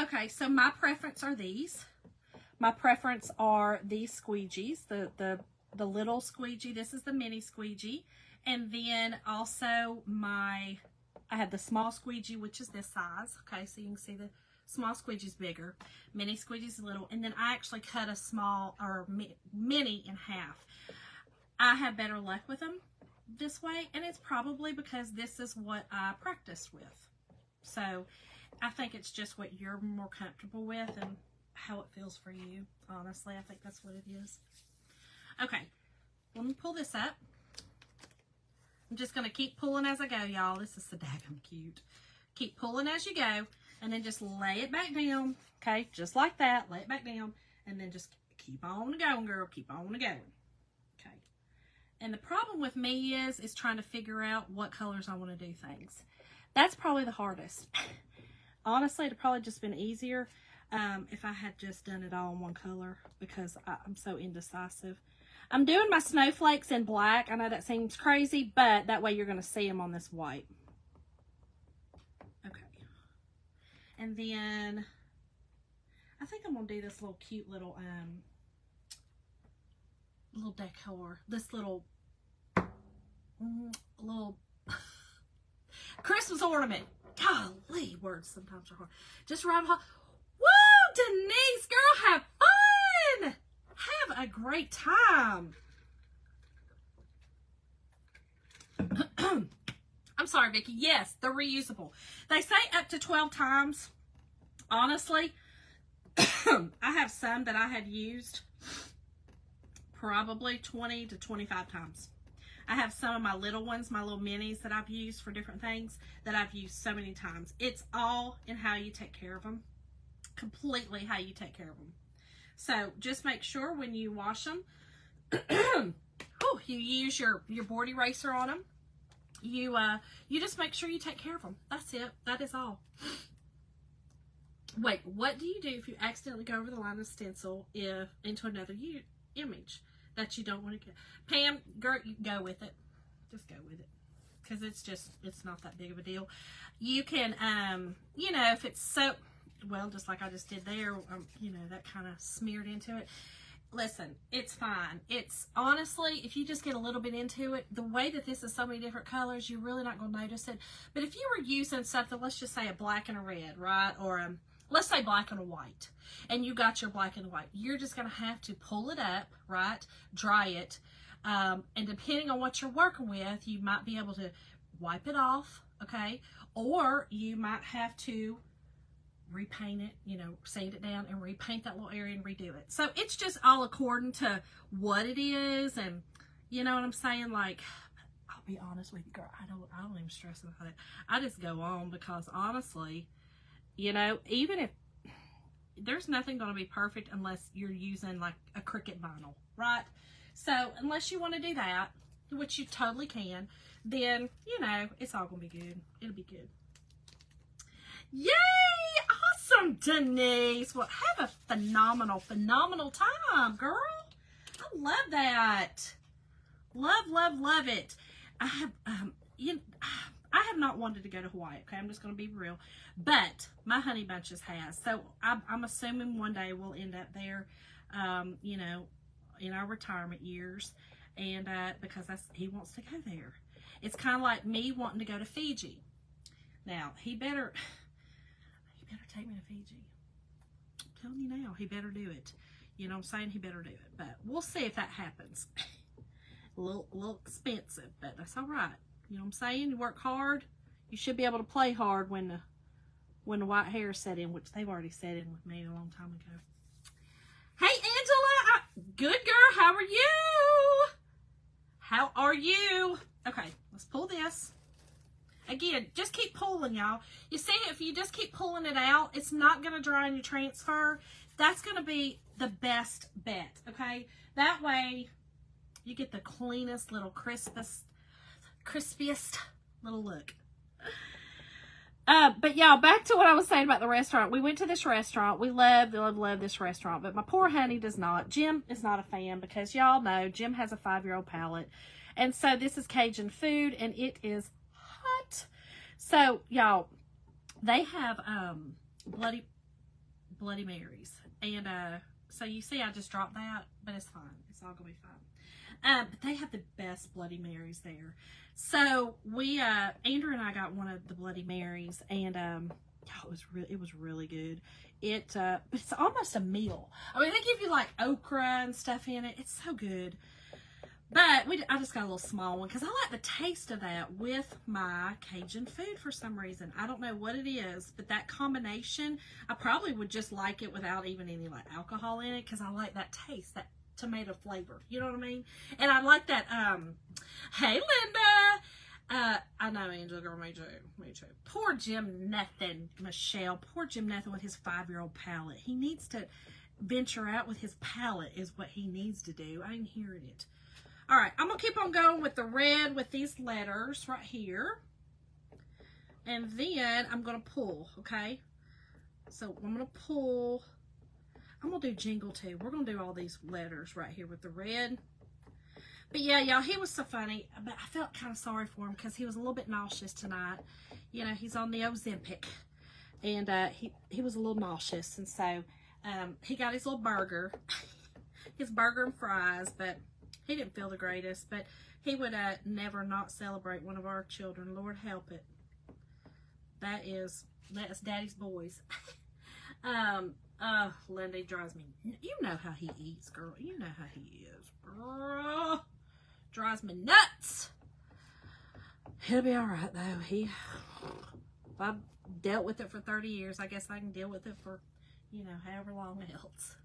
Okay, so my preference are these. My preference are these squeegees, the little squeegee. This is the mini squeegee. And then also I have the small squeegee, which is this size. Okay, so you can see the small squeegee's bigger, mini squeegee's little, and then I actually cut a small or mini in half. I have better luck with them this way, and it's probably because this is what I practiced with. So I think it's just what you're more comfortable with and how it feels for you. Honestly, I think that's what it is. Okay, let me pull this up. I'm just going to keep pulling as I go, y'all. This is so daggum cute. Keep pulling as you go, and then just lay it back down. Okay, just like that. Lay it back down, and then just keep on going, girl. Keep on going. Okay. And the problem with me is trying to figure out what colors I want to do things. That's probably the hardest. Honestly, it'd probably just been easier if I had just done it all in one color, because I'm so indecisive. I'm doing my snowflakes in black. I know that seems crazy, but that way you're going to see them on this white. Okay. And then I think I'm going to do this little cute little decor. This little Christmas ornament. Golly, words sometimes are hard. Just right off. Woo, Denise, girl, have fun. Have a great time. I'm sorry, Vicki. Yes, they're reusable. They say up to 12 times. Honestly, I have some that I had used probably 20 to 25 times. I have some of my little ones, my little minis that I've used for different things that I've used so many times. It's all in how you take care of them. Completely how you take care of them. So just make sure when you wash them, you use your board eraser on them. You just make sure you take care of them. That's it. That is all. Wait, what do you do if you accidentally go over the line of stencil into another image that you don't want to get? Pam, girl, you go with it. Just go with it. Because it's not that big of a deal. You can, you know, if it's so, well, just like I just did there, you know, that kind of smeared into it. Listen, it's fine. It's honestly, if you just get a little bit into it, the way that this is so many different colors, you're really not going to notice it. But if you were using something, let's just say a black and a red, right? Or let's say black and a white, and you got your black and white, you're just going to have to pull it up, right? Dry it. And depending on what you're working with, you might be able to wipe it off, okay? Or you might have to repaint it, you know, sand it down and repaint that little area and redo it. So it's just all according to what it is, and you know what I'm saying? Like, I'll be honest with you, girl, I don't even stress about it. I just go on because honestly, you know, even if there's nothing going to be perfect unless you're using like a Cricut vinyl, right? So unless you want to do that, which you totally can, then, you know, it's all going to be good. It'll be good. Yay! Awesome, Denise. Well, have a phenomenal time, girl. I love that. Love it. I have, I have not wanted to go to Hawaii, okay? I'm just going to be real. But my honey bunches has. So I'm assuming one day we'll end up there, you know, in our retirement years. And because he wants to go there. It's kind of like me wanting to go to Fiji. Now, he better take me to Fiji. I'm telling you now, he better do it. You know what I'm saying? He better do it. But we'll see if that happens. A little expensive, but that's all right. You know what I'm saying? You work hard. You should be able to play hard when the white hair set in, which they've already set in with me a long time ago. Hey, Angela. Good girl. How are you? How are you? Okay, let's pull this. Again, just keep pulling, y'all. You see, if you just keep pulling it out, it's not going to dry in your transfer. That's going to be the best bet, okay? That way, you get the cleanest, little crispiest little look. But y'all, back to what I was saying about the restaurant. We went to this restaurant. We love this restaurant, but my poor honey does not. Jim is not a fan because y'all know Jim has a 5-year-old palate. And so this is Cajun food, and it is hot. So, y'all, they have Bloody Marys. And so you see I just dropped that, but it's fine. It's all going to be fine. But they have the best Bloody Marys there. So we, Andrew and I got one of the Bloody Marys, and it was really good. It's almost a meal. I mean, they give you like okra and stuff in it. It's so good. But I just got a little small one because I like the taste of that with my Cajun food for some reason. I don't know what it is, but that combination, I probably would just like it without even any like alcohol in it because I like that taste, that tomato flavor. You know what I mean? And I like that, hey, Linda. I know, Angela, girl, me too. Poor Jim Nathan, Michelle. Poor Jim Nathan with his 5-year-old palate. He needs to venture out with his palate is what he needs to do. I inherit it. All right, I'm going to keep on going with the red with these letters right here. And then I'm going to pull, okay? So I'm going to pull. I'm going to do jingle too. We're going to do all these letters right here with the red. But yeah, y'all, he was so funny. But I felt kind of sorry for him because he was a little bit nauseous tonight. You know, he's on the Ozempic. And he was a little nauseous. And so he got his little burger. His burger and fries, but he didn't feel the greatest, but he would never not celebrate one of our children. Lord help it. That's Daddy's boys. Linda drives me. You know how he eats, girl. You know how he is, girl. Drives me nuts. He'll be all right though. If I've dealt with it for 30 years, I guess I can deal with it for, however long else.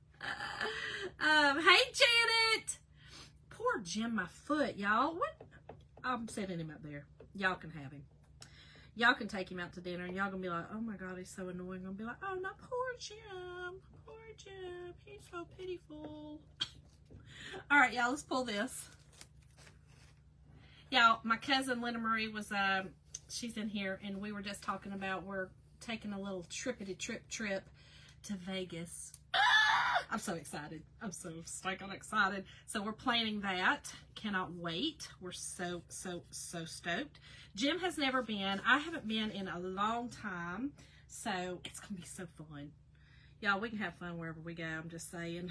Hey, Janet. Poor Jim, my foot, y'all. What? I'm sending him up there. Y'all can have him. Y'all can take him out to dinner, and y'all gonna be like, oh my God, he's so annoying. I'm gonna be like, oh no, poor Jim. Poor Jim. He's so pitiful. All right, y'all, let's pull this. Y'all, my cousin Linda Marie was, she's in here, and we were just talking about we're taking a little trippity trip to Vegas. I'm so excited. I'm so stinking excited. So we're planning that. Cannot wait. We're so stoked. Jim has never been. I haven't been in a long time. So it's going to be so fun. Y'all, we can have fun wherever we go. I'm just saying.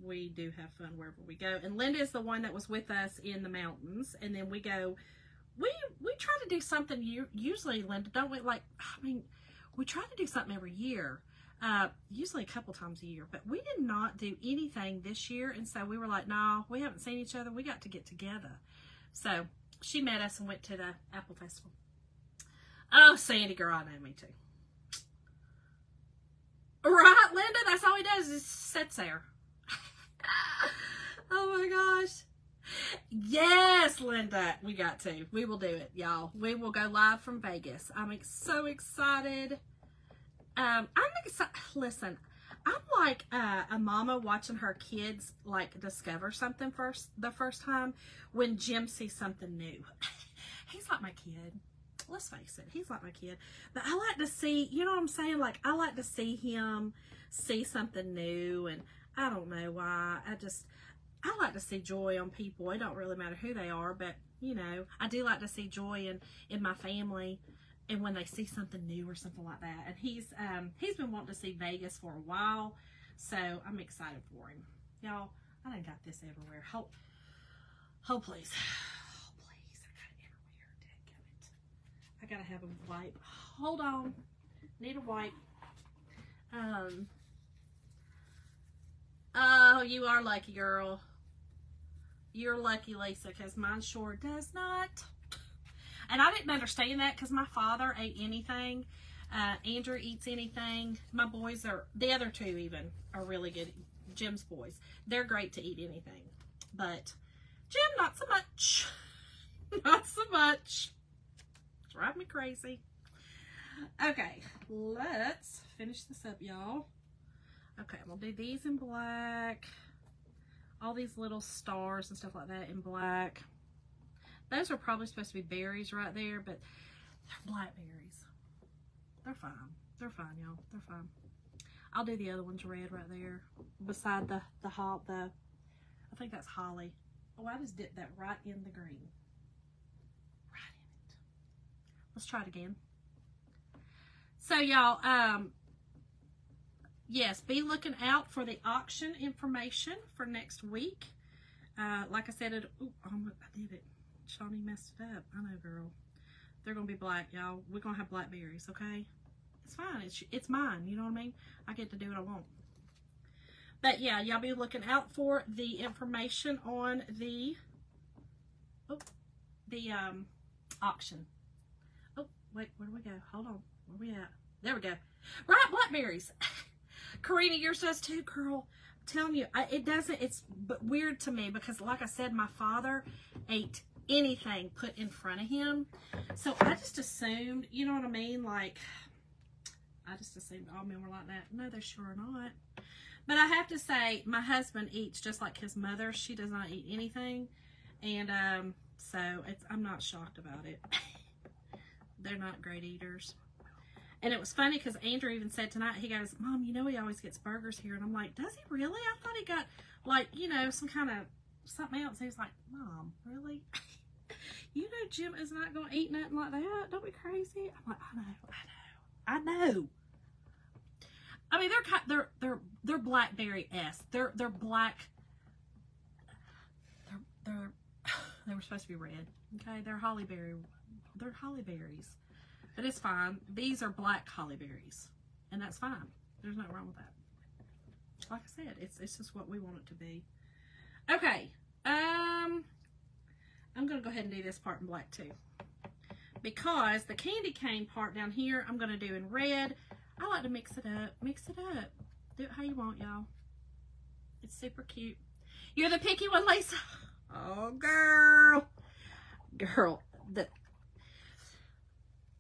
We do have fun wherever we go. And Linda is the one that was with us in the mountains. And then we go, we try to do something usually, Linda, don't we? Like, I mean, we try to do something every year. Usually a couple times a year, but we did not do anything this year, and so we were like, no, we haven't seen each other, we got to get together. So she met us and went to the Apple Festival. Oh, Sandy girl, I know, me too. Right, Linda, that's all he does is sits there. Oh my gosh. Yes, Linda, we got to. We will do it, y'all. We will go live from Vegas. I'm so excited. I'm excited. Listen, I'm like a mama watching her kids like discover something the first time when Jim sees something new. He's like my kid. Let's face it, he's like my kid. But I like to see, you know what I'm saying? Like, I like to see him see something new, and I don't know why. I like to see joy on people. It don't really matter who they are, but I do like to see joy in my family. And when they see something new or something like that. And he's been wanting to see Vegas for a while. So I'm excited for him. Y'all, I done got this everywhere. Oh, please. Oh, please. I got it everywhere. Dadgummit. I gotta have a wipe. Hold on. Need a wipe. Oh, you are lucky, girl. You're lucky, Lisa, because mine sure does not. And I didn't understand that because my father ate anything. Andrew eats anything. My boys are, the other two even, are really good. Jim's boys. They're great to eat anything. But Jim, not so much. Not so much. Drive me crazy. Okay, let's finish this up, y'all. Okay, we'll do these in black. All these little stars and stuff like that in black. Those are probably supposed to be berries right there, but they're blackberries. They're fine. They're fine, y'all. They're fine. I'll do the other ones red right there beside the I think that's holly. Oh, I just dipped that right in the green. Right in it. Let's try it again. So, y'all, yes, be looking out for the auction information for next week. Like I said, I did it. Shawnee messed it up. I know, girl. They're going to be black, y'all. We're going to have blackberries, okay? It's fine. It's mine. You know what I mean? I get to do what I want. But, yeah, y'all be looking out for the information on the auction. Oh, wait. Where do we go? Hold on. Where we at? There we go. Right, blackberries. Karina, yours does too, girl. I'm telling you, it's weird to me because, like I said, my father ate anything put in front of him. So I just assumed, you know what I mean? Like, I just assumed all men were like that. No, they're sure not. But I have to say, my husband eats just like his mother. She does not eat anything. And so I'm not shocked about it. They're not great eaters. And it was funny because Andrew even said tonight, he goes, Mom, you know he always gets burgers here. And I'm like, does he really? I thought he got, like, you know, some kind of something else. He was like, Mom, really? You know Jim is not going to eat nothing like that. Don't be crazy. I'm like, I know. I mean, they're blackberry-esque. They're black. They were supposed to be red. Okay, they're hollyberry. They're hollyberries. But it's fine. These are black hollyberries. And that's fine. There's nothing wrong with that. Like I said, it's just what we want it to be. Okay. I'm going to go ahead and do this part in black too. Because the candy cane part down here, I'm going to do in red. I like to mix it up. Mix it up. Do it how you want, y'all. It's super cute. You're the picky one, Lisa. Oh, girl. Girl.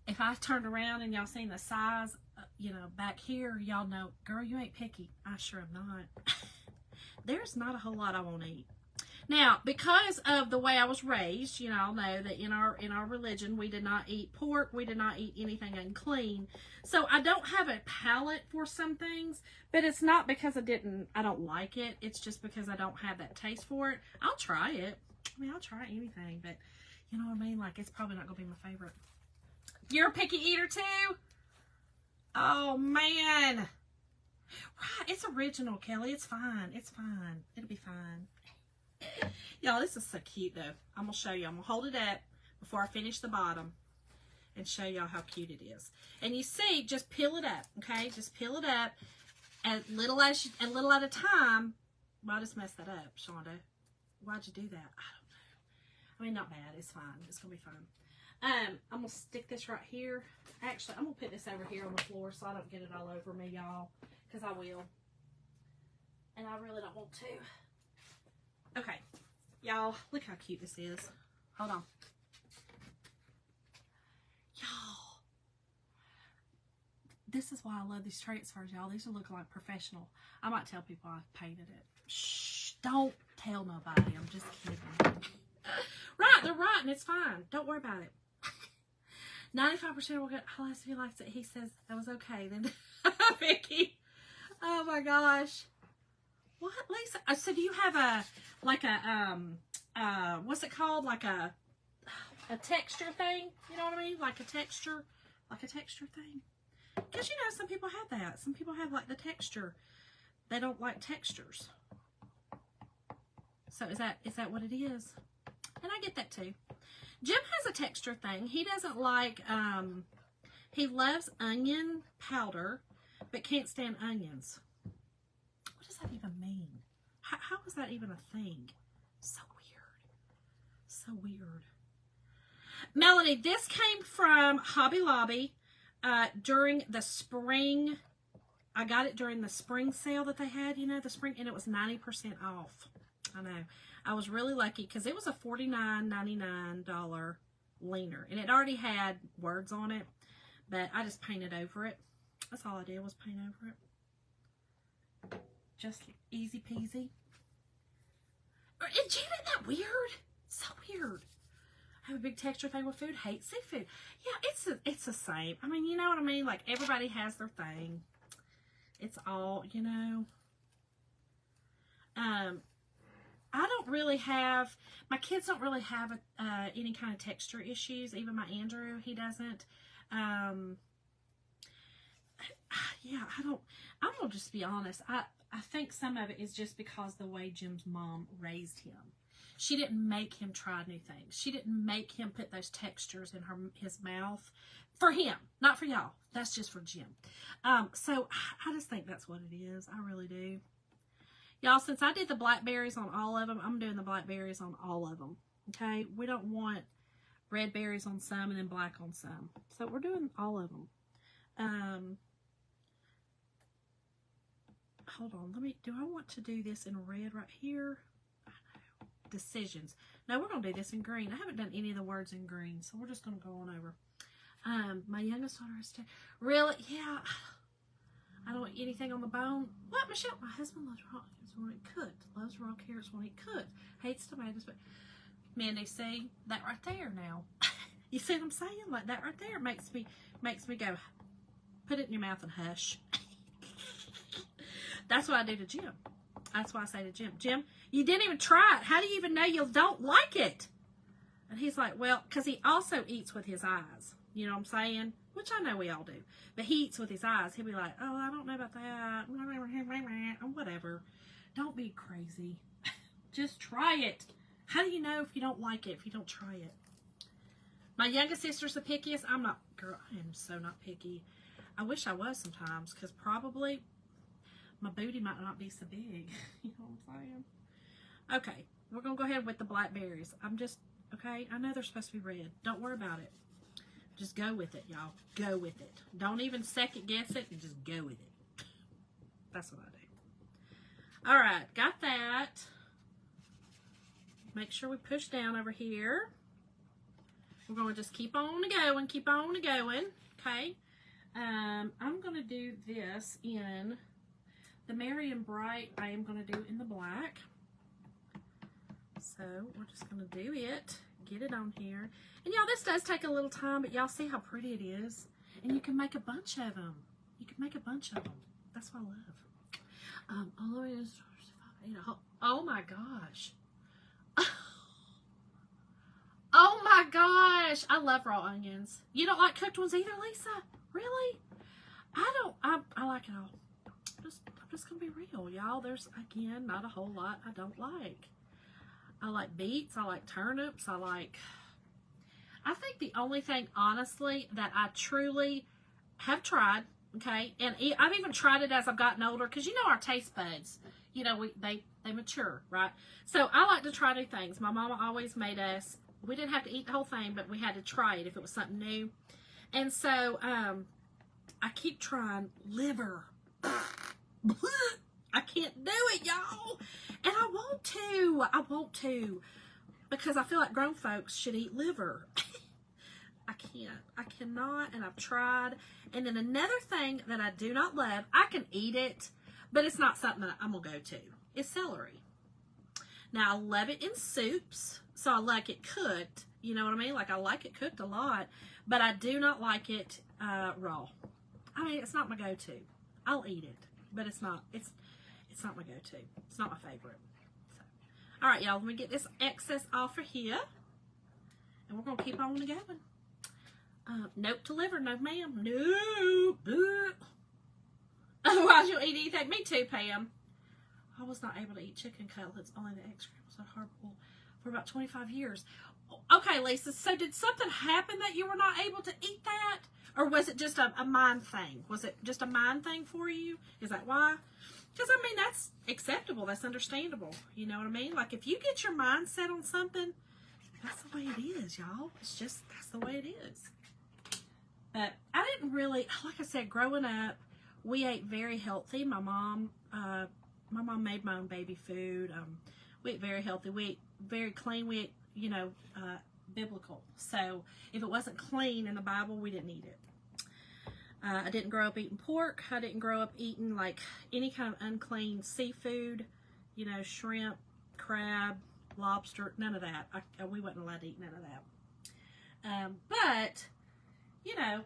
If I turned around and y'all seen the size, you know, back here, y'all know, girl, you ain't picky. I sure am not. There's not a whole lot I won't eat. Now, because of the way I was raised, you know, I'll know that in our religion, we did not eat pork. We did not eat anything unclean. So I don't have a palate for some things, but it's not because I don't like it. It's just because I don't have that taste for it. I'll try it. I mean, I'll try anything, but you know what I mean? Like, it's probably not going to be my favorite. You're a picky eater too? Oh, man. Right, it's original, Kelly. It's fine. It's fine. It'll be fine. Y'all, this is so cute, though. I'm going to show you. I'm going to hold it up before I finish the bottom and show y'all how cute it is. And you see, just peel it up, okay? Just peel it up a little at a time. Well, I just messed that up, Shonda. Why'd you do that? I don't know. I mean, not bad. It's fine. It's going to be fine. I'm going to stick this right here. Actually, I'm going to put this over here on the floor so I don't get it all over me, y'all. Because I will. And I really don't want to. Okay. Y'all, look how cute this is. Hold on. Y'all. This is why I love these transfers, y'all. These are looking like professional. I might tell people I painted it. Shh. Don't tell nobody. I'm just kidding. Right. They're right, and it's fine. Don't worry about it. 95% will get, I'll ask if he likes it. He says that was okay. Then, Vicky. Oh my gosh. What, Lisa? So do you have what's it called? Like a texture thing? You know what I mean? Like a texture thing? Because, you know, some people have that. Some people have, like, the texture. They don't like textures. So is that what it is? And I get that too. Jim has a texture thing. He doesn't like, he loves onion powder, but can't stand onions. What does that even mean? How is that even a thing? So weird. So weird. Melanie, this came from Hobby Lobby during the spring. I got it during the spring sale that they had, you know, the spring, and it was 90% off. I know. I was really lucky because it was a $49.99 leaner, and it already had words on it, but I just painted over it. That's all I did was paint over it. Just easy peasy. Isn't that weird? So weird. I have a big texture thing with food. Hate seafood. Yeah, it's the same. I mean, you know what I mean? Like, everybody has their thing. It's all, you know. I don't really have, my kids don't really have any kind of texture issues. Even my Andrew, he doesn't. Yeah, I'm gonna just be honest. I think some of it is just because the way Jim's mom raised him. She didn't make him try new things. She didn't make him put those textures in his mouth. For him, not for y'all. That's just for Jim. So I just think that's what it is. I really do. Y'all, since I did the blackberries on all of them, I'm doing the blackberries on all of them. Okay? We don't want red berries on some and then black on some. So we're doing all of them. Hold on. Do I want to do this in red right here? I know. Decisions. No, we're going to do this in green. I haven't done any of the words in green, so we're just going to go on over. My youngest daughter has to, really? Yeah. I don't want anything on the bone. What, Michelle? My husband loves raw carrots when he could. Loves raw carrots when he could. Hates tomatoes, but Mandy, see that right there now. You see what I'm saying? Like that right there makes me go, put it in your mouth and hush. That's what I do to Jim. That's why I say to Jim, Jim, you didn't even try it. How do you even know you don't like it? And he's like, well, because he also eats with his eyes. You know what I'm saying? Which I know we all do. But he eats with his eyes. He'll be like, oh, I don't know about that. Whatever. Don't be crazy. Just try it. How do you know if you don't like it, if you don't try it? My youngest sister's the pickiest. I'm not, girl, I am so not picky. I wish I was sometimes, because probably my booty might not be so big. You know what I'm saying? Okay, we're going to go ahead with the blackberries. Okay, I know they're supposed to be red. Don't worry about it. Just go with it, y'all. Go with it. Don't even second guess it, and just go with it. That's what I do. All right, got that. Make sure we push down over here. We're going to just keep on going, okay? I'm going to do this in the Merry and Bright. I am going to do in the black. So we're just going to do it. Get it on here. And y'all, this does take a little time, but y'all see how pretty it is? And you can make a bunch of them. That's what I love. All the way to, oh my gosh. Oh my gosh. I love raw onions. You don't like cooked ones either, Lisa? Really? I like it all. I'm just going to be real, y'all. There's, again, not a whole lot I don't like. I like beets. I like turnips. I think the only thing, honestly, that I truly have tried, okay, and I've even tried it as I've gotten older, because you know our taste buds, you know, they mature, right? So I like to try new things. My mama always made us, we didn't have to eat the whole thing, but we had to try it if it was something new. And so I keep trying liver. I can't do it, y'all. And I want to. Because I feel like grown folks should eat liver. I can't. I cannot, and I've tried. And then another thing that I do not love, I can eat it, but it's not something that I'm going to go to, is celery. Now, I love it in soups, so I like it cooked. You know what I mean? Like, I like it cooked a lot, but I do not like it raw. I mean, it's not my go-to. I'll eat it, but it's not not my go-to. It's not my favorite. So, all right, y'all, let me get this excess off of here, and we're going to keep on going. Nope to liver, no ma'am. No. Otherwise, you'll eat anything. Me too, Pam. I was not able to eat chicken cutlets. Only the eggs scrambled so horrible for about 25 years. Okay, Lisa, so did something happen that you were not able to eat that? Or was it just a mind thing? Was it just a mind thing for you? Is that why? Because, I mean, that's acceptable. That's understandable. You know what I mean? Like, if you get your mind set on something, that's the way it is, y'all. It's just, that's the way it is. But I didn't really, like I said, growing up, we ate very healthy. My mom made my own baby food. We ate very healthy. We ate very clean. We ate, you know, biblical. So if it wasn't clean in the Bible, we didn't eat it. I didn't grow up eating pork. I didn't grow up eating like any kind of unclean seafood, you know, shrimp, crab, lobster, none of that. We wasn't allowed to eat none of that. But, you know,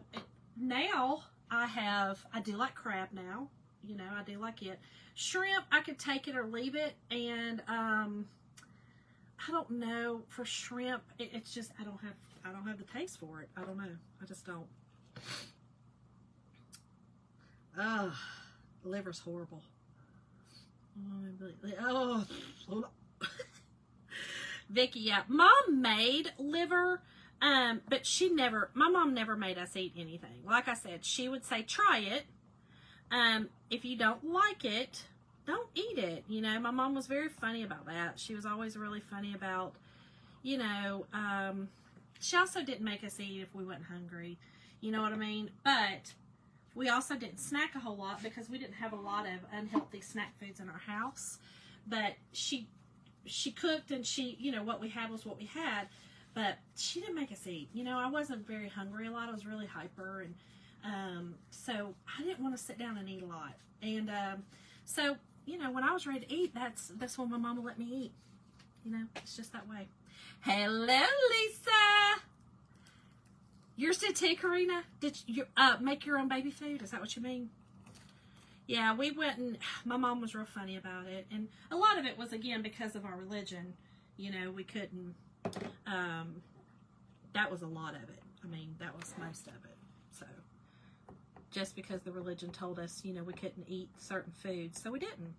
now I do like crab now. You know, I do like it. Shrimp, I could take it or leave it. And, I don't know, for shrimp, it's just, I don't have the taste for it. I don't know. I just don't. Ugh, liver's horrible. Oh, Vicky, yeah. Mom made liver, but my mom never made us eat anything. Like I said, she would say, try it. If you don't like it, don't eat it. You know, my mom was very funny about that. She was always really funny about, you know, she also didn't make us eat if we weren't hungry. You know what I mean? But we also didn't snack a whole lot because we didn't have a lot of unhealthy snack foods in our house. But she cooked, and she, you know, what we had was what we had. But she didn't make us eat. You know, I wasn't very hungry a lot. I was really hyper, and so I didn't want to sit down and eat a lot. And so, you know, when I was ready to eat, that's when my mama let me eat. You know, it's just that way. Hello, Lisa. Yours did too, Karina? Did you make your own baby food? Is that what you mean? Yeah, we went, and my mom was real funny about it. And a lot of it was, again, because of our religion. You know, we couldn't, that was a lot of it. I mean, that was most of it. So, just because the religion told us, you know, we couldn't eat certain foods, so we didn't.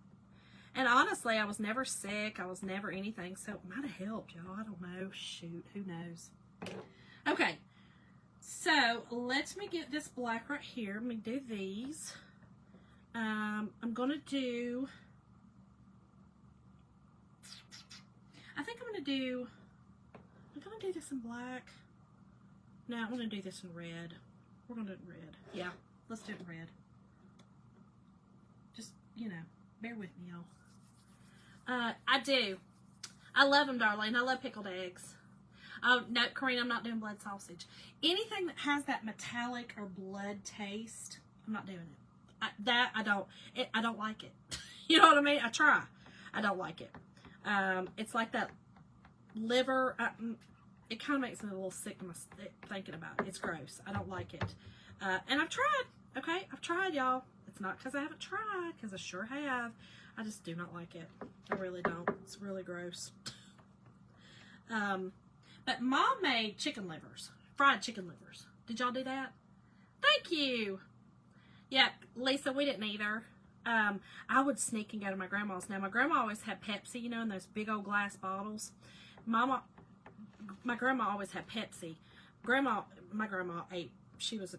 And honestly, I was never sick. I was never anything, so it might have helped, y'all. I don't know. Shoot, who knows? Okay. So, let me get this black right here. Let me do these. I'm going to do, I think I'm going to do this in black. No, I'm going to do this in red. We're going to do it in red. Yeah, let's do it in red. Just, you know, bear with me, y'all. I do. I love them, darling. I love pickled eggs. Oh, no, Karina, I'm not doing blood sausage. Anything that has that metallic or blood taste, I'm not doing it. I don't like it. You know what I mean? I try. I don't like it. It's like that liver. It kind of makes me a little sick thinking about it. It's gross. I don't like it. And I've tried. Okay, I've tried, y'all. It's not because I haven't tried, because I sure have. I just do not like it. I really don't. It's really gross. But Mom made chicken livers, fried chicken livers. Did y'all do that? Thank you. Yeah, Lisa, we didn't either. I would sneak and go to my grandma's. Now, my grandma always had Pepsi, you know, in those big old glass bottles. My grandma always had Pepsi. My grandma ate, she was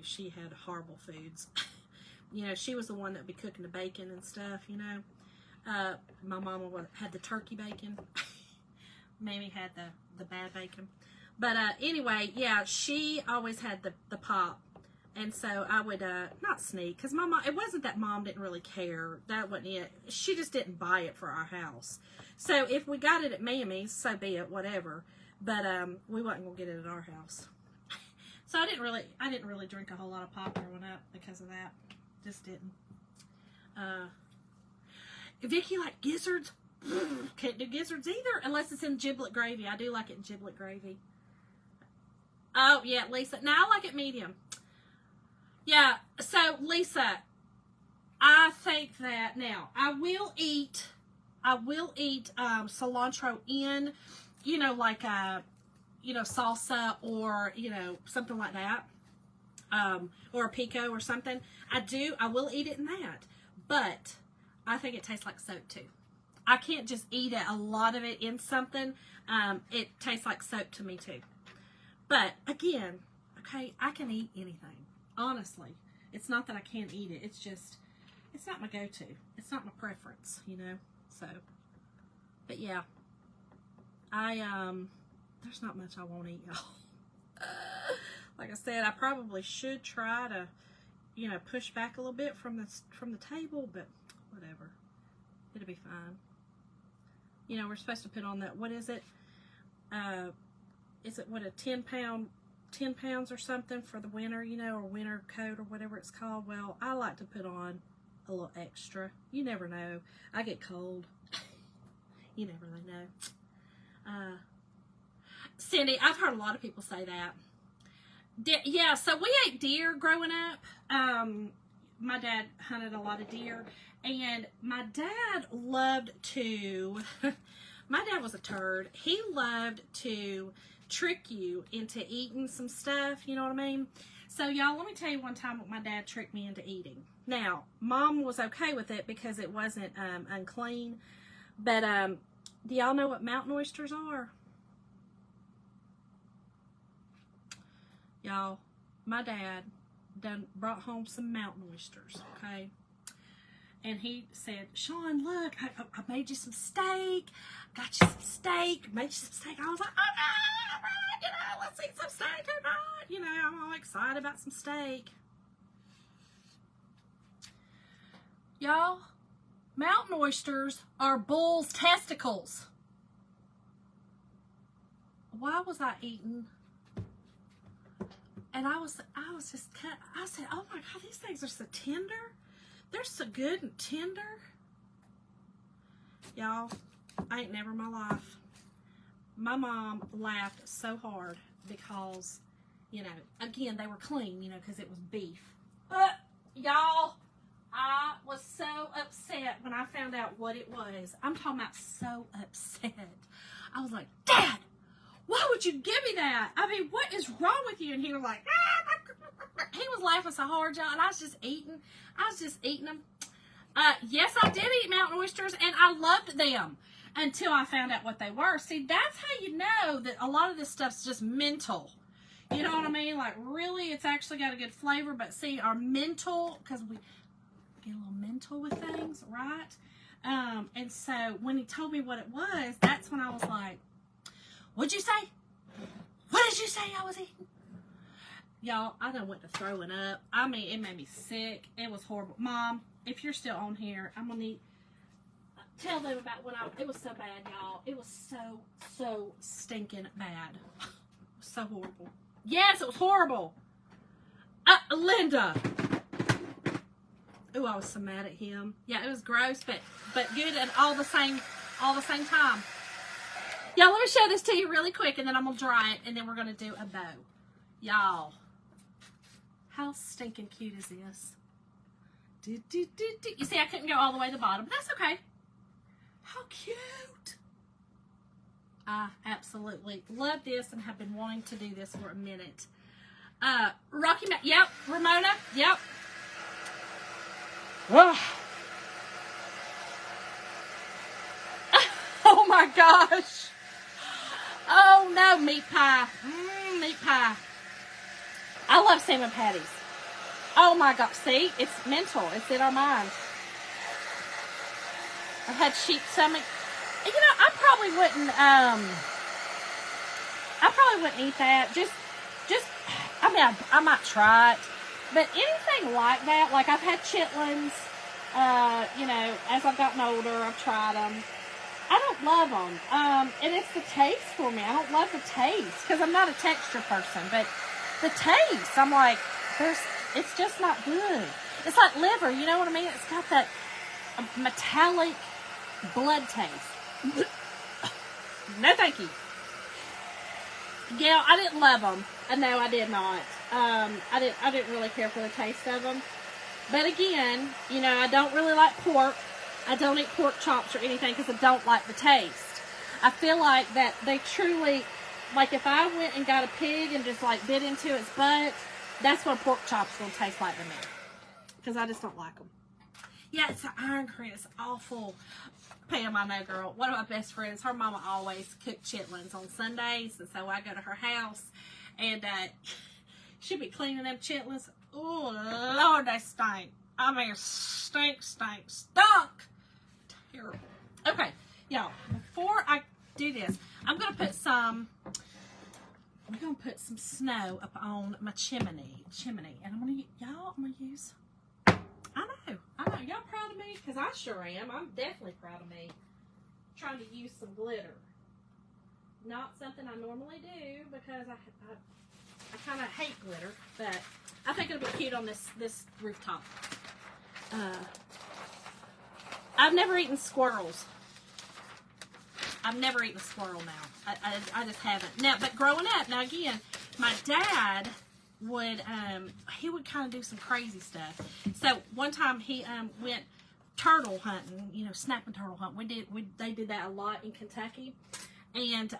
she had horrible foods. You know, she was the one that would be cooking the bacon and stuff, you know. My mama had the turkey bacon. Mamie had the bad bacon. But anyway, yeah, she always had the pop. And so I would not sneak, because my mom, it wasn't that Mom didn't really care. That wasn't it. She just didn't buy it for our house. So if we got it at Mammy's, so be it, whatever. But we wasn't gonna get it at our house. So I didn't really drink a whole lot of pop growing up because of that. Just didn't. Vicky, like gizzards? Can't do gizzards either unless it's in giblet gravy. I do like it in giblet gravy. Oh yeah, Lisa. Now I like it medium. Yeah, so Lisa, I think that now I will eat cilantro in, you know, like you know, salsa or, you know, something like that, or a pico or something. I will eat it in that, but I think it tastes like soap too. I can't just eat it, a lot of it in something. It tastes like soap to me too. But again, okay, I can eat anything. Honestly, it's not that I can't eat it. It's just, it's not my go-to. It's not my preference, you know. So, but yeah, there's not much I won't eat, y'all. Like I said, I probably should try to, you know, push back a little bit from the table, but whatever, it'll be fine. You know, we're supposed to put on that, what is it? Is it what, a 10 pounds or something for the winter, you know, or winter coat or whatever it's called? Well, I like to put on a little extra. You never know. I get cold. You never really know. Cindy, I've heard a lot of people say that. Yeah, so we ate deer growing up. My dad hunted a lot of deer, and my dad loved to, my dad was a turd. He loved to trick you into eating some stuff, you know what I mean? So y'all, let me tell you one time what my dad tricked me into eating. Now, Mom was okay with it because it wasn't unclean, but do y'all know what mountain oysters are? Y'all, my dad brought home some mountain oysters, okay? And he said, Sean, look, I made you some steak. Got you some steak. Made you some steak. I was like, oh, no, all right, you know, let's eat some steak tonight. You know, I'm all excited about some steak. Y'all, mountain oysters are bull's testicles. Why was I eating? And I was just, I said, oh my God, these things are so tender. They're so good and tender. Y'all, I ain't never in my life. My mom laughed so hard because, you know, again, they were clean, you know, because it was beef. But, y'all, I was so upset when I found out what it was. I'm talking about so upset. I was like, Dad, why would you give me that? I mean, what is wrong with you? And he was like, he was laughing so hard, y'all, and I was just eating them. Yes, I did eat mountain oysters, and I loved them until I found out what they were. See, that's how you know that a lot of this stuff's just mental. You know what I mean? Like, really, it's actually got a good flavor, but see, our mental, because we get a little mental with things, right? And so when he told me what it was, that's when I was like, what'd you say? What did you say I was eating? Y'all, I done went to throwing up. I mean, it made me sick. It was horrible. Mom, if you're still on here, I'm going to need, tell them about when it was so bad, y'all. It was so stinking bad. So horrible. Yes, it was horrible. Linda. Ooh, I was so mad at him. Yeah, it was gross, but good at all the same time. Y'all, let me show this to you really quick, and then I'm going to dry it, and then we're going to do a bow. Y'all, how stinking cute is this? You see, I couldn't go all the way to the bottom, but that's okay. How cute. I absolutely love this and have been wanting to do this for a minute. Rocky Mountain, yep. Ramona, yep. Oh my gosh. Oh no, meat pie. Meat pie. I love salmon patties. Oh my God. See, it's mental. It's in our mind. I've had sheep stomach. You know, I probably wouldn't eat that. Just, I mean, I might try it. But anything like that, like I've had chitlins, you know, as I've gotten older, I've tried them. I don't love them. And it's the taste for me. I don't love the taste because I'm not a texture person. But the taste, I'm like, it's just not good. It's like liver, you know what I mean? It's got that metallic blood taste. No, thank you. Yeah, I didn't love them. No, I did not. I didn't really care for the taste of them. But again, you know, I don't really like pork. I don't eat pork chops or anything because I don't like the taste. I feel like that they truly, like if I went and got a pig and just like bit into its butt, that's what a pork chop's going to taste like to me. Because I just don't like them. Yeah, it's an iron cream. It's awful. Pam, I know, girl. One of my best friends, her mama always cooked chitlins on Sundays, and so I go to her house, and she'll be cleaning them chitlins. Oh, Lord, they stink. I mean, stink. Terrible. Okay, y'all, before I do this, I'm going to put some snow up on my chimney, and I'm going to use, I know, y'all proud of me? Because I sure am. I'm definitely proud of me. Trying to use some glitter. Not something I normally do, because I kind of hate glitter, but I think it'll be cute on this rooftop. I've never eaten squirrels. I've never eaten a squirrel now. I just haven't. Now, but growing up, now again, my dad would, he would kind of do some crazy stuff. So one time he went turtle hunting, you know, snapping turtle hunting. They did that a lot in Kentucky. And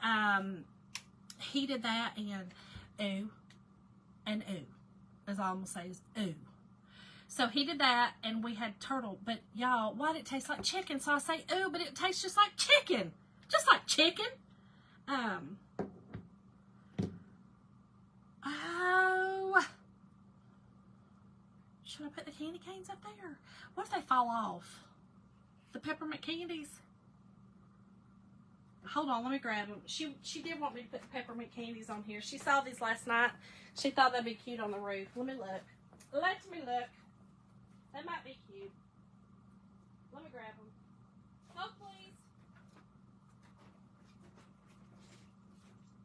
he did that, and ooh, as all I'm going to say is ooh. So he did that, and we had turtle. But y'all, why did it taste like chicken? So I say ooh, but it tastes just like chicken. Just like chicken. Oh. Should I put the candy canes up there? What if they fall off? The peppermint candies? Hold on, let me grab them. She did want me to put the peppermint candies on here. She saw these last night. She thought that'd be cute on the roof. Let me look. Let me look. That might be cute. Let me grab them. Hold, please.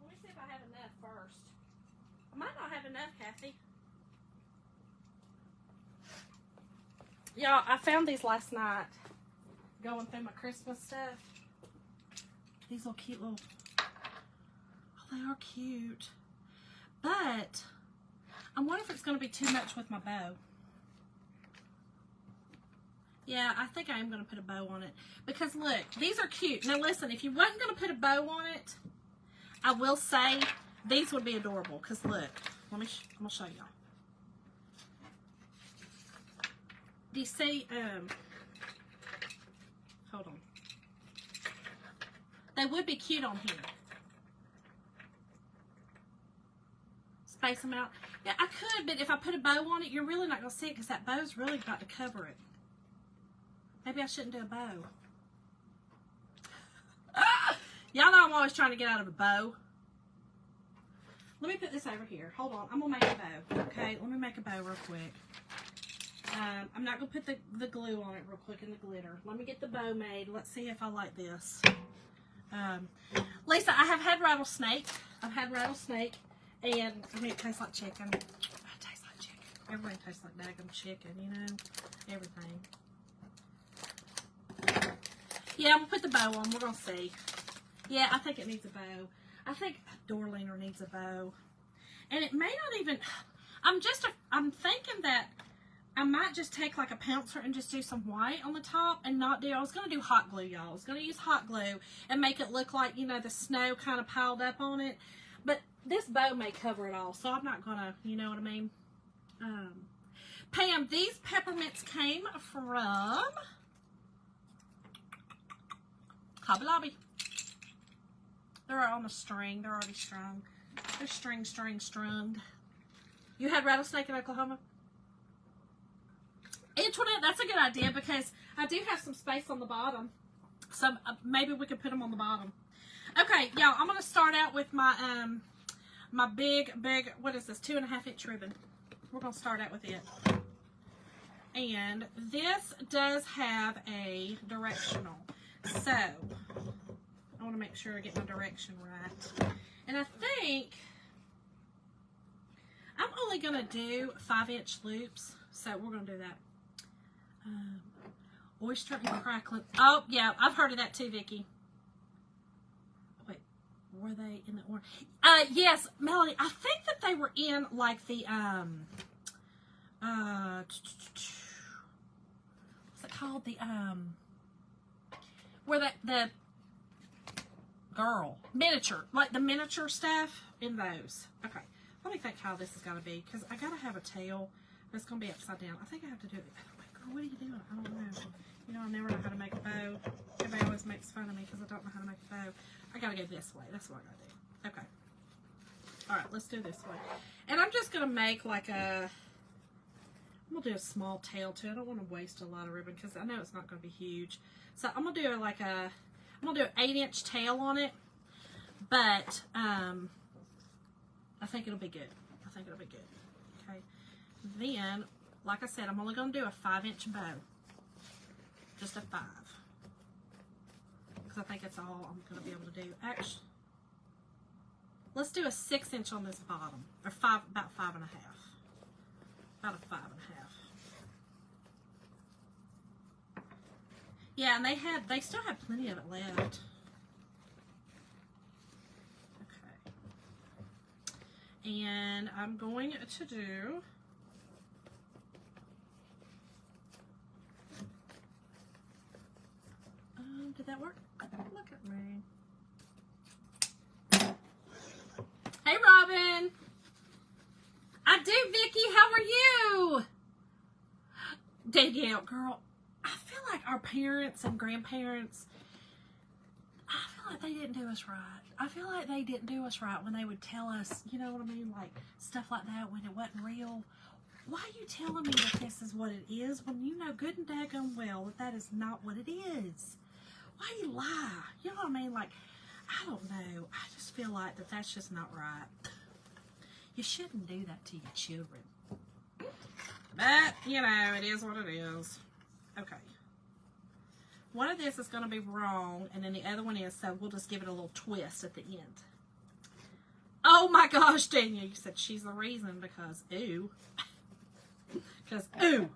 Let me see if I have enough first. I might not have enough, Kathy. Y'all, I found these last night going through my Christmas stuff. These little cute little, oh, they are cute. But I wonder if it's going to be too much with my bow. Yeah, I think I am going to put a bow on it. Because look, these are cute. Now listen, if you wasn't going to put a bow on it, I will say these would be adorable. Because look, I'm going to show y'all. Do you see, hold on. They would be cute on here. Space them out. Yeah, I could, but if I put a bow on it, you're really not going to see it because that bow's really got to cover it. Maybe I shouldn't do a bow. Y'all know I'm always trying to get out of a bow. Let me put this over here. Hold on. I'm going to make a bow. Okay, let me make a bow real quick. I'm not going to put the glue on it real quick in the glitter. Let me get the bow made. Let's see if I like this. Lisa, I have had rattlesnake. I've had rattlesnake. And, I mean, it tastes like chicken. It tastes like chicken. Everything tastes like daggum chicken, you know? Everything. Yeah, I'm going to put the bow on. We're going to see. Yeah, I think it needs a bow. I think Dorleaner needs a bow. And it may not even... I'm thinking that I might just take like a pouncer and just do some white on the top and not do... I was going to do hot glue, y'all. I was going to use hot glue and make it look like, you know, the snow kind of piled up on it. But this bow may cover it all, so I'm not going to... You know what I mean? Pam, these peppermints came from... Hobby Lobby. They're on a string. They're already strung. They're strung. You had rattlesnake in Oklahoma? Antoinette, that's a good idea because I do have some space on the bottom. So maybe we could put them on the bottom. Okay, y'all, I'm going to start out with my my big, what is this, 2.5 inch ribbon. We're going to start out with it. And this does have a directional. So, I want to make sure I get my direction right. And I think I'm only going to do 5-inch loops. So, we're going to do that. Oyster and crackling. Oh, yeah, I've heard of that too, Vicki. Wait, were they in the orange? Yes, Melanie, I think that they were in like the, what's it called? The, where the girl, miniature, like the miniature stuff in those. Okay, let me think how this is going to be, because I got to have a tail that's going to be upside down. I think I have to do it the other way, girl. What are you doing? I don't know. You know, I never know how to make a bow. Everybody always makes fun of me because I don't know how to make a bow. I gotta go this way. That's what I gotta do. Okay. Alright, let's do this way. And I'm just gonna make like a... I'm gonna do a small tail too. I don't want to waste a lot of ribbon because I know it's not gonna be huge. So I'm gonna do like a... I'm gonna do an 8-inch tail on it. But, I think it'll be good. I think it'll be good. Okay. Then, like I said, I'm only going to do a 5-inch bow. Just a 5. Because I think that's all I'm going to be able to do. Actually, let's do a 6-inch on this bottom. Or about 5.5. About a 5.5. Yeah, and they still have plenty of it left. And I'm going to do did that work? Look at me. Hey, Robin. I do, Vicky. How are you? Danielle, girl, I feel like our parents and grandparents, I feel like they didn't do us right. I feel like they didn't do us right when they would tell us, you know what I mean, like stuff like that when it wasn't real. Why are you telling me that this is what it is when you know good and daggone well that that is not what it is? Why you lie? You know what I mean? Like, I don't know. I just feel like that that's just not right. You shouldn't do that to your children. But, you know, it is what it is. Okay. One of this is going to be wrong, and then the other one is, so we'll just give it a little twist at the end. Oh my gosh, Daniel, you said she's the reason because, ooh. Because, ooh,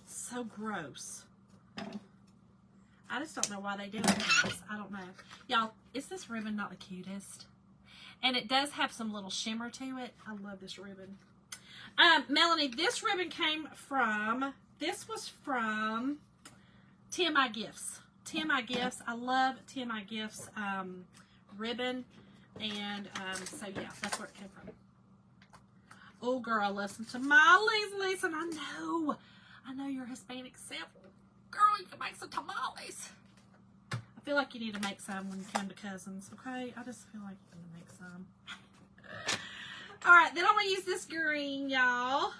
so gross. I just don't know why they do this. I don't know. Y'all, is this ribbon not the cutest? And it does have some little shimmer to it. I love this ribbon. Melanie, this ribbon came from, this was from TMI Gifts. TMI Gifts. I love TMI Gifts ribbon. And so, yeah, that's where it came from. Oh, girl, listen to Molly's. Listen, I know you're Hispanic self. Girl, you can make some tamales. I feel like you need to make some when you come to Cousins, okay? I just feel like you need to make some. All right, then I'm going to use this green, y'all.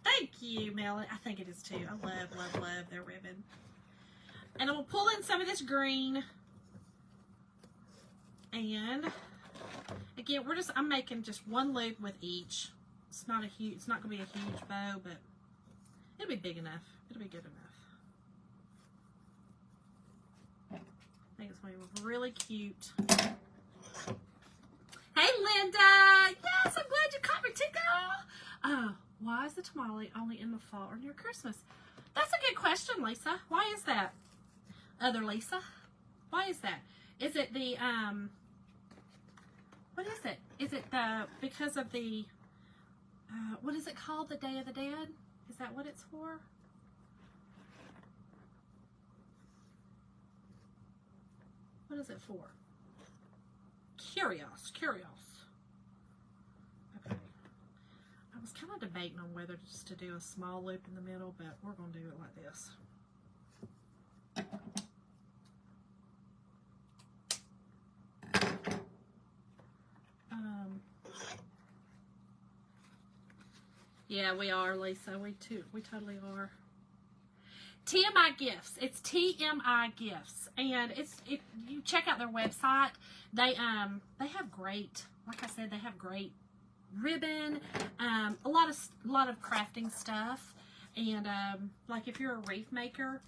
Thank you, Melanie. I think it is too. I love, love, love their ribbon. And I'm going to pull in some of this green. And again, I'm making just one loop with each. It's not going to be a huge bow, but it'll be big enough. It'll be good enough. I think it's going to be really cute. Hey, Linda. Yes, I'm glad you caught me, Tico. Why is the tamale only in the fall or near Christmas? That's a good question, Lisa. Why is that? Other Lisa? Why is that? Is it the, what is it? Is it because of the, what is it called? The Day of the Dead? Is that what it's for? What is it for? Curious. Okay. I was kind of debating on whether just to do a small loop in the middle, but we're going to do it like this. Yeah, we are, Lisa. We totally are. TMI Gifts. It's TMI Gifts, and you check out their website. They have great, like I said, they have great ribbon, a lot of crafting stuff, and like if you're a wreath maker,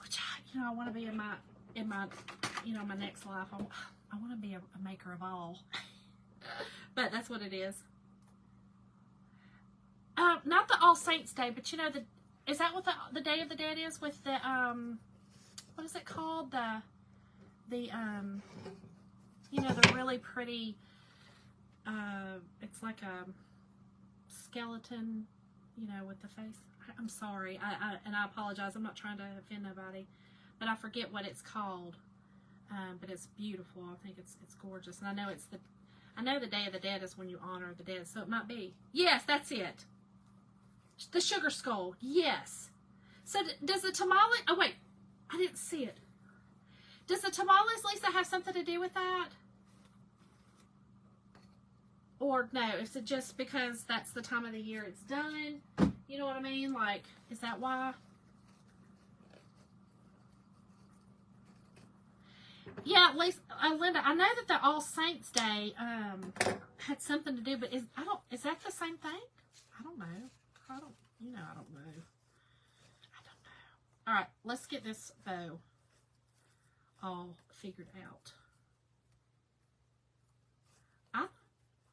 which I want to be in my my next life. I want to be a maker of all, but that's what it is. Not the All Saints Day, but is that what the Day of the Dead is with the, what is it called? The really pretty, it's like a skeleton, with the face. I'm sorry. And I apologize. I'm not trying to offend nobody, but I forget what it's called. But it's beautiful. I think it's gorgeous. And I know the Day of the Dead is when you honor the dead. So it might be. Yes, that's it. The sugar skull, yes. So does the tamale, oh wait, I didn't see it. Does the tamales, Lisa, have something to do with that? Or no, is it just because that's the time of the year it's done? You know what I mean? Like, is that why? Yeah, Lisa, Linda, I know that the All Saints Day had something to do, but is that the same thing? I don't know. I don't know. I don't know. All right, let's get this bow all figured out.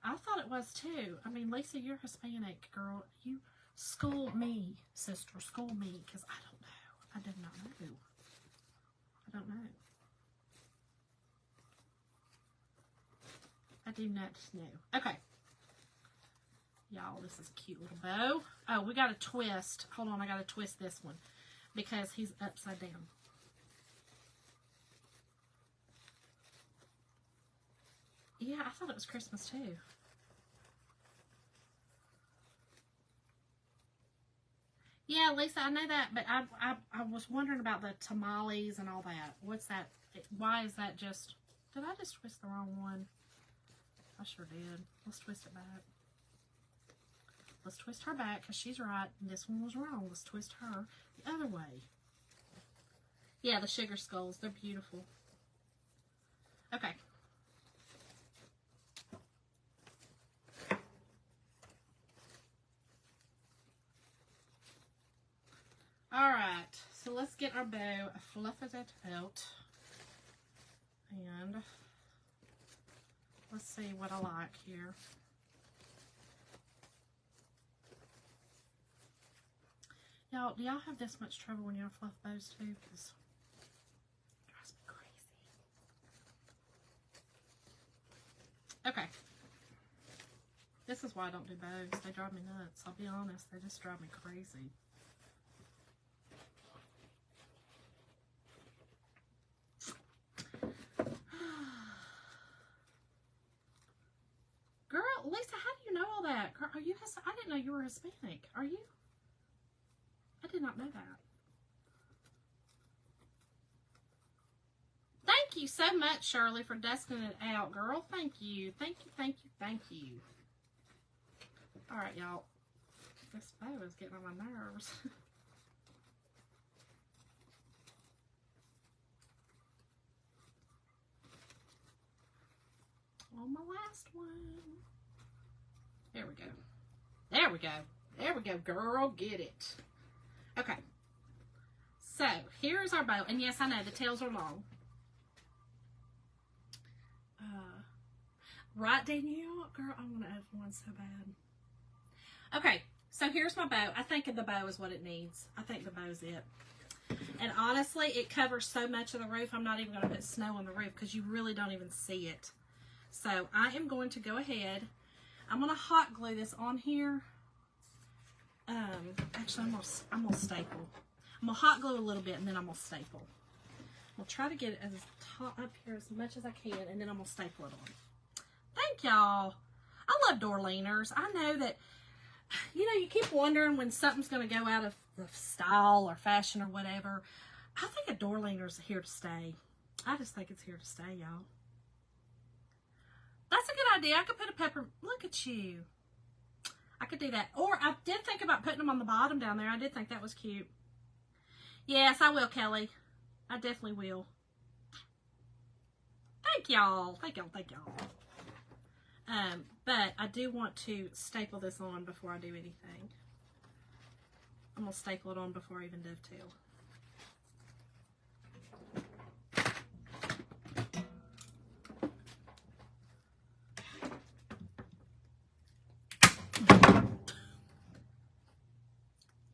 I thought it was too. I mean, Lisa, you're Hispanic, girl. You school me, sister. School me, because I don't know. I did not know. I don't know. I do not know. Okay. Y'all, this is a cute little bow. Oh, we got to twist. Hold on, I got to twist this one because he's upside down. Yeah, I thought it was Christmas too. Yeah, Lisa, I know that, but I was wondering about the tamales and all that. What's that? Why is that just... Did I just twist the wrong one? I sure did. Let's twist it back. Let's twist her back because she's right and this one was wrong. Let's twist her the other way. Yeah, the sugar skulls. They're beautiful. Okay. Alright, so let's get our bow, fluff it out, and let's see what I like here. Y'all, do y'all have this much trouble when y'all fluff bows too? Because it drives me crazy. Okay. This is why I don't do bows. They drive me nuts. I'll be honest, they just drive me crazy. Girl, Lisa, how do you know all that? Girl, are you? I didn't know you were Hispanic. Are you? I did not know that. Thank you so much, Shirley, for dusting it out, girl. Thank you. Thank you, thank you, thank you. All right, y'all. This bow is getting on my nerves. On my last one. There we go. There we go. There we go, girl. Get it. Okay. So, here's our bow. And yes, I know, the tails are long. Right, Danielle? Girl, I want to add one so bad. Okay, so here's my bow. I think the bow is what it needs. I think the bow's it. And honestly, it covers so much of the roof, I'm not even going to put snow on the roof because you really don't even see it. So I am going to go ahead. I'm going to hot glue this on here. Actually, I'm gonna staple. I'm going to hot glue a little bit and then I'm going to staple. I'll try to get it as top up here as much as I can and then I'm going to staple it on. Thank y'all. I love door leaners. I know that, you know, you keep wondering when something's going to go out of style or fashion or whatever. I think a door leaner is here to stay. I just think it's here to stay, y'all. That's a good idea. I could put a pepper. Look at you. I could do that. Or I did think about putting them on the bottom down there. I did think that was cute. Yes, I will, Kelly. I definitely will. Thank y'all. Thank y'all. Thank y'all. But I do want to staple this on before I do anything. I'm going to staple it on before I even dovetail.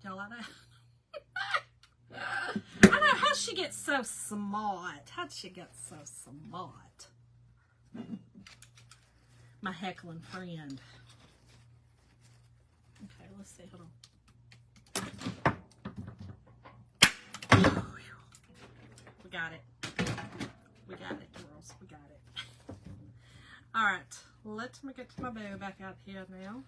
Y'all like that? I know, how'd she get so smart? How'd she get so smart? My heckling friend. Okay, let's see. Hold on. We got it. We got it, girls. We got it. All right. Let me get my bow back out here now.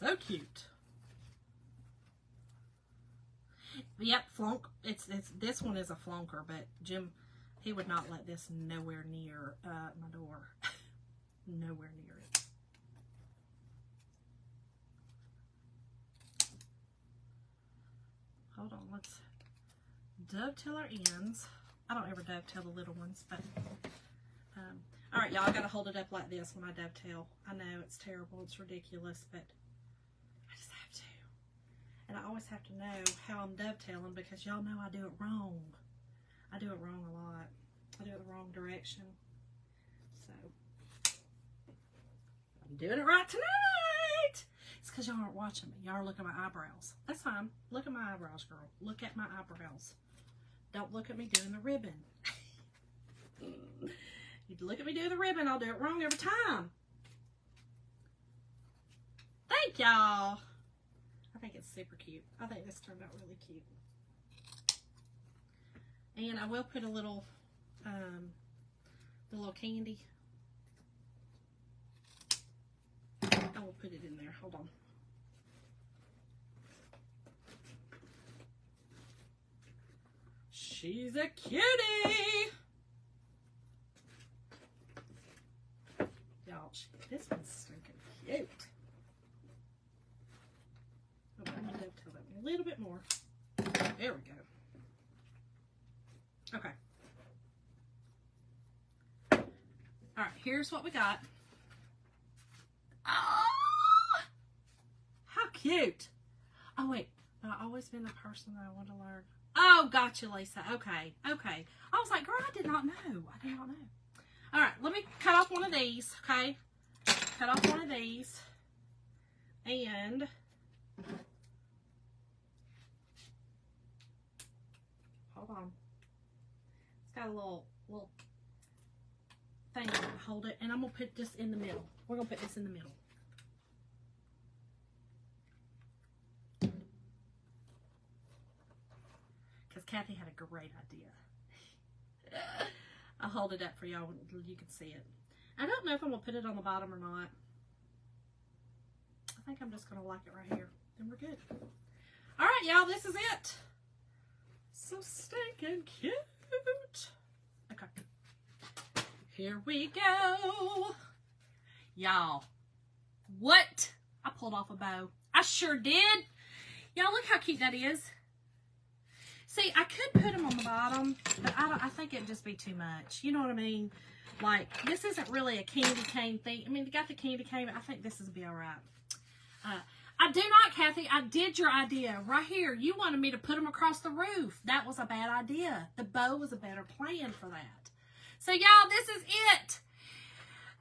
So cute. Yep, flunk. It's this one is a flunker, but Jim, he would not let this nowhere near my door. Nowhere near it. Hold on, let's dovetail our ends. I don't ever dovetail the little ones, but all right, y'all, I gotta hold it up like this when I dovetail. I know it's terrible, it's ridiculous, but I just have to. And I always have to know how I'm dovetailing because y'all know I do it wrong. I do it wrong a lot. I do it the wrong direction. So, I'm doing it right tonight. It's because y'all aren't watching me. Y'all are looking at my eyebrows. That's fine. Look at my eyebrows, girl. Look at my eyebrows. Don't look at me doing the ribbon. You look at me doing the ribbon, I'll do it wrong every time. Thank y'all. I think it's super cute. I think this turned out really cute. And I will put a little, the little candy. I will put it in there. Hold on. She's a cutie. Y'all, this one's stinking cute. Oh, I'm going to dovetail that a little bit more. There we go. Okay. All right, here's what we got. Oh, how cute. Oh, wait. Have I always been the person that I want to learn? Oh, gotcha, Lisa. Okay. Okay. I was like, girl, I did not know. I did not know. All right, let me cut off one of these, okay? Cut off one of these. And hold on. It's got a little thing to hold it, and I'm gonna put this in the middle. We're gonna put this in the middle. Because Kathy had a great idea. I'll hold it up for y'all so you can see it. I don't know if I'm gonna put it on the bottom or not. I think I'm just gonna like it right here. Then we're good. All right, y'all, this is it. So stinking cute. Okay. Here we go. Y'all, what? I pulled off a bow. I sure did. Y'all, look how cute that is. See, I could put them on the bottom, but I think it'd just be too much. You know what I mean? Like, this isn't really a candy cane thing. I mean, they got the candy cane, but I think this would be all right. I do not, Kathy. I did your idea right here. You wanted me to put them across the roof. That was a bad idea. The bow was a better plan for that. So, y'all, this is it.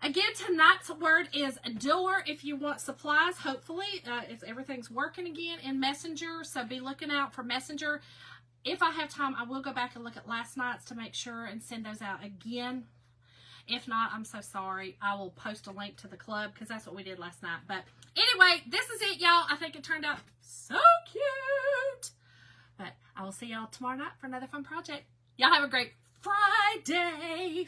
Again, tonight's word is door. If you want supplies, hopefully, everything's working again in Messenger. So, be looking out for Messenger. If I have time, I will go back and look at last night's to make sure and send those out again. If not, I'm so sorry. I will post a link to the club because that's what we did last night. But anyway, this is it, y'all. I think it turned out so cute. But I will see y'all tomorrow night for another fun project. Y'all have a great Friday.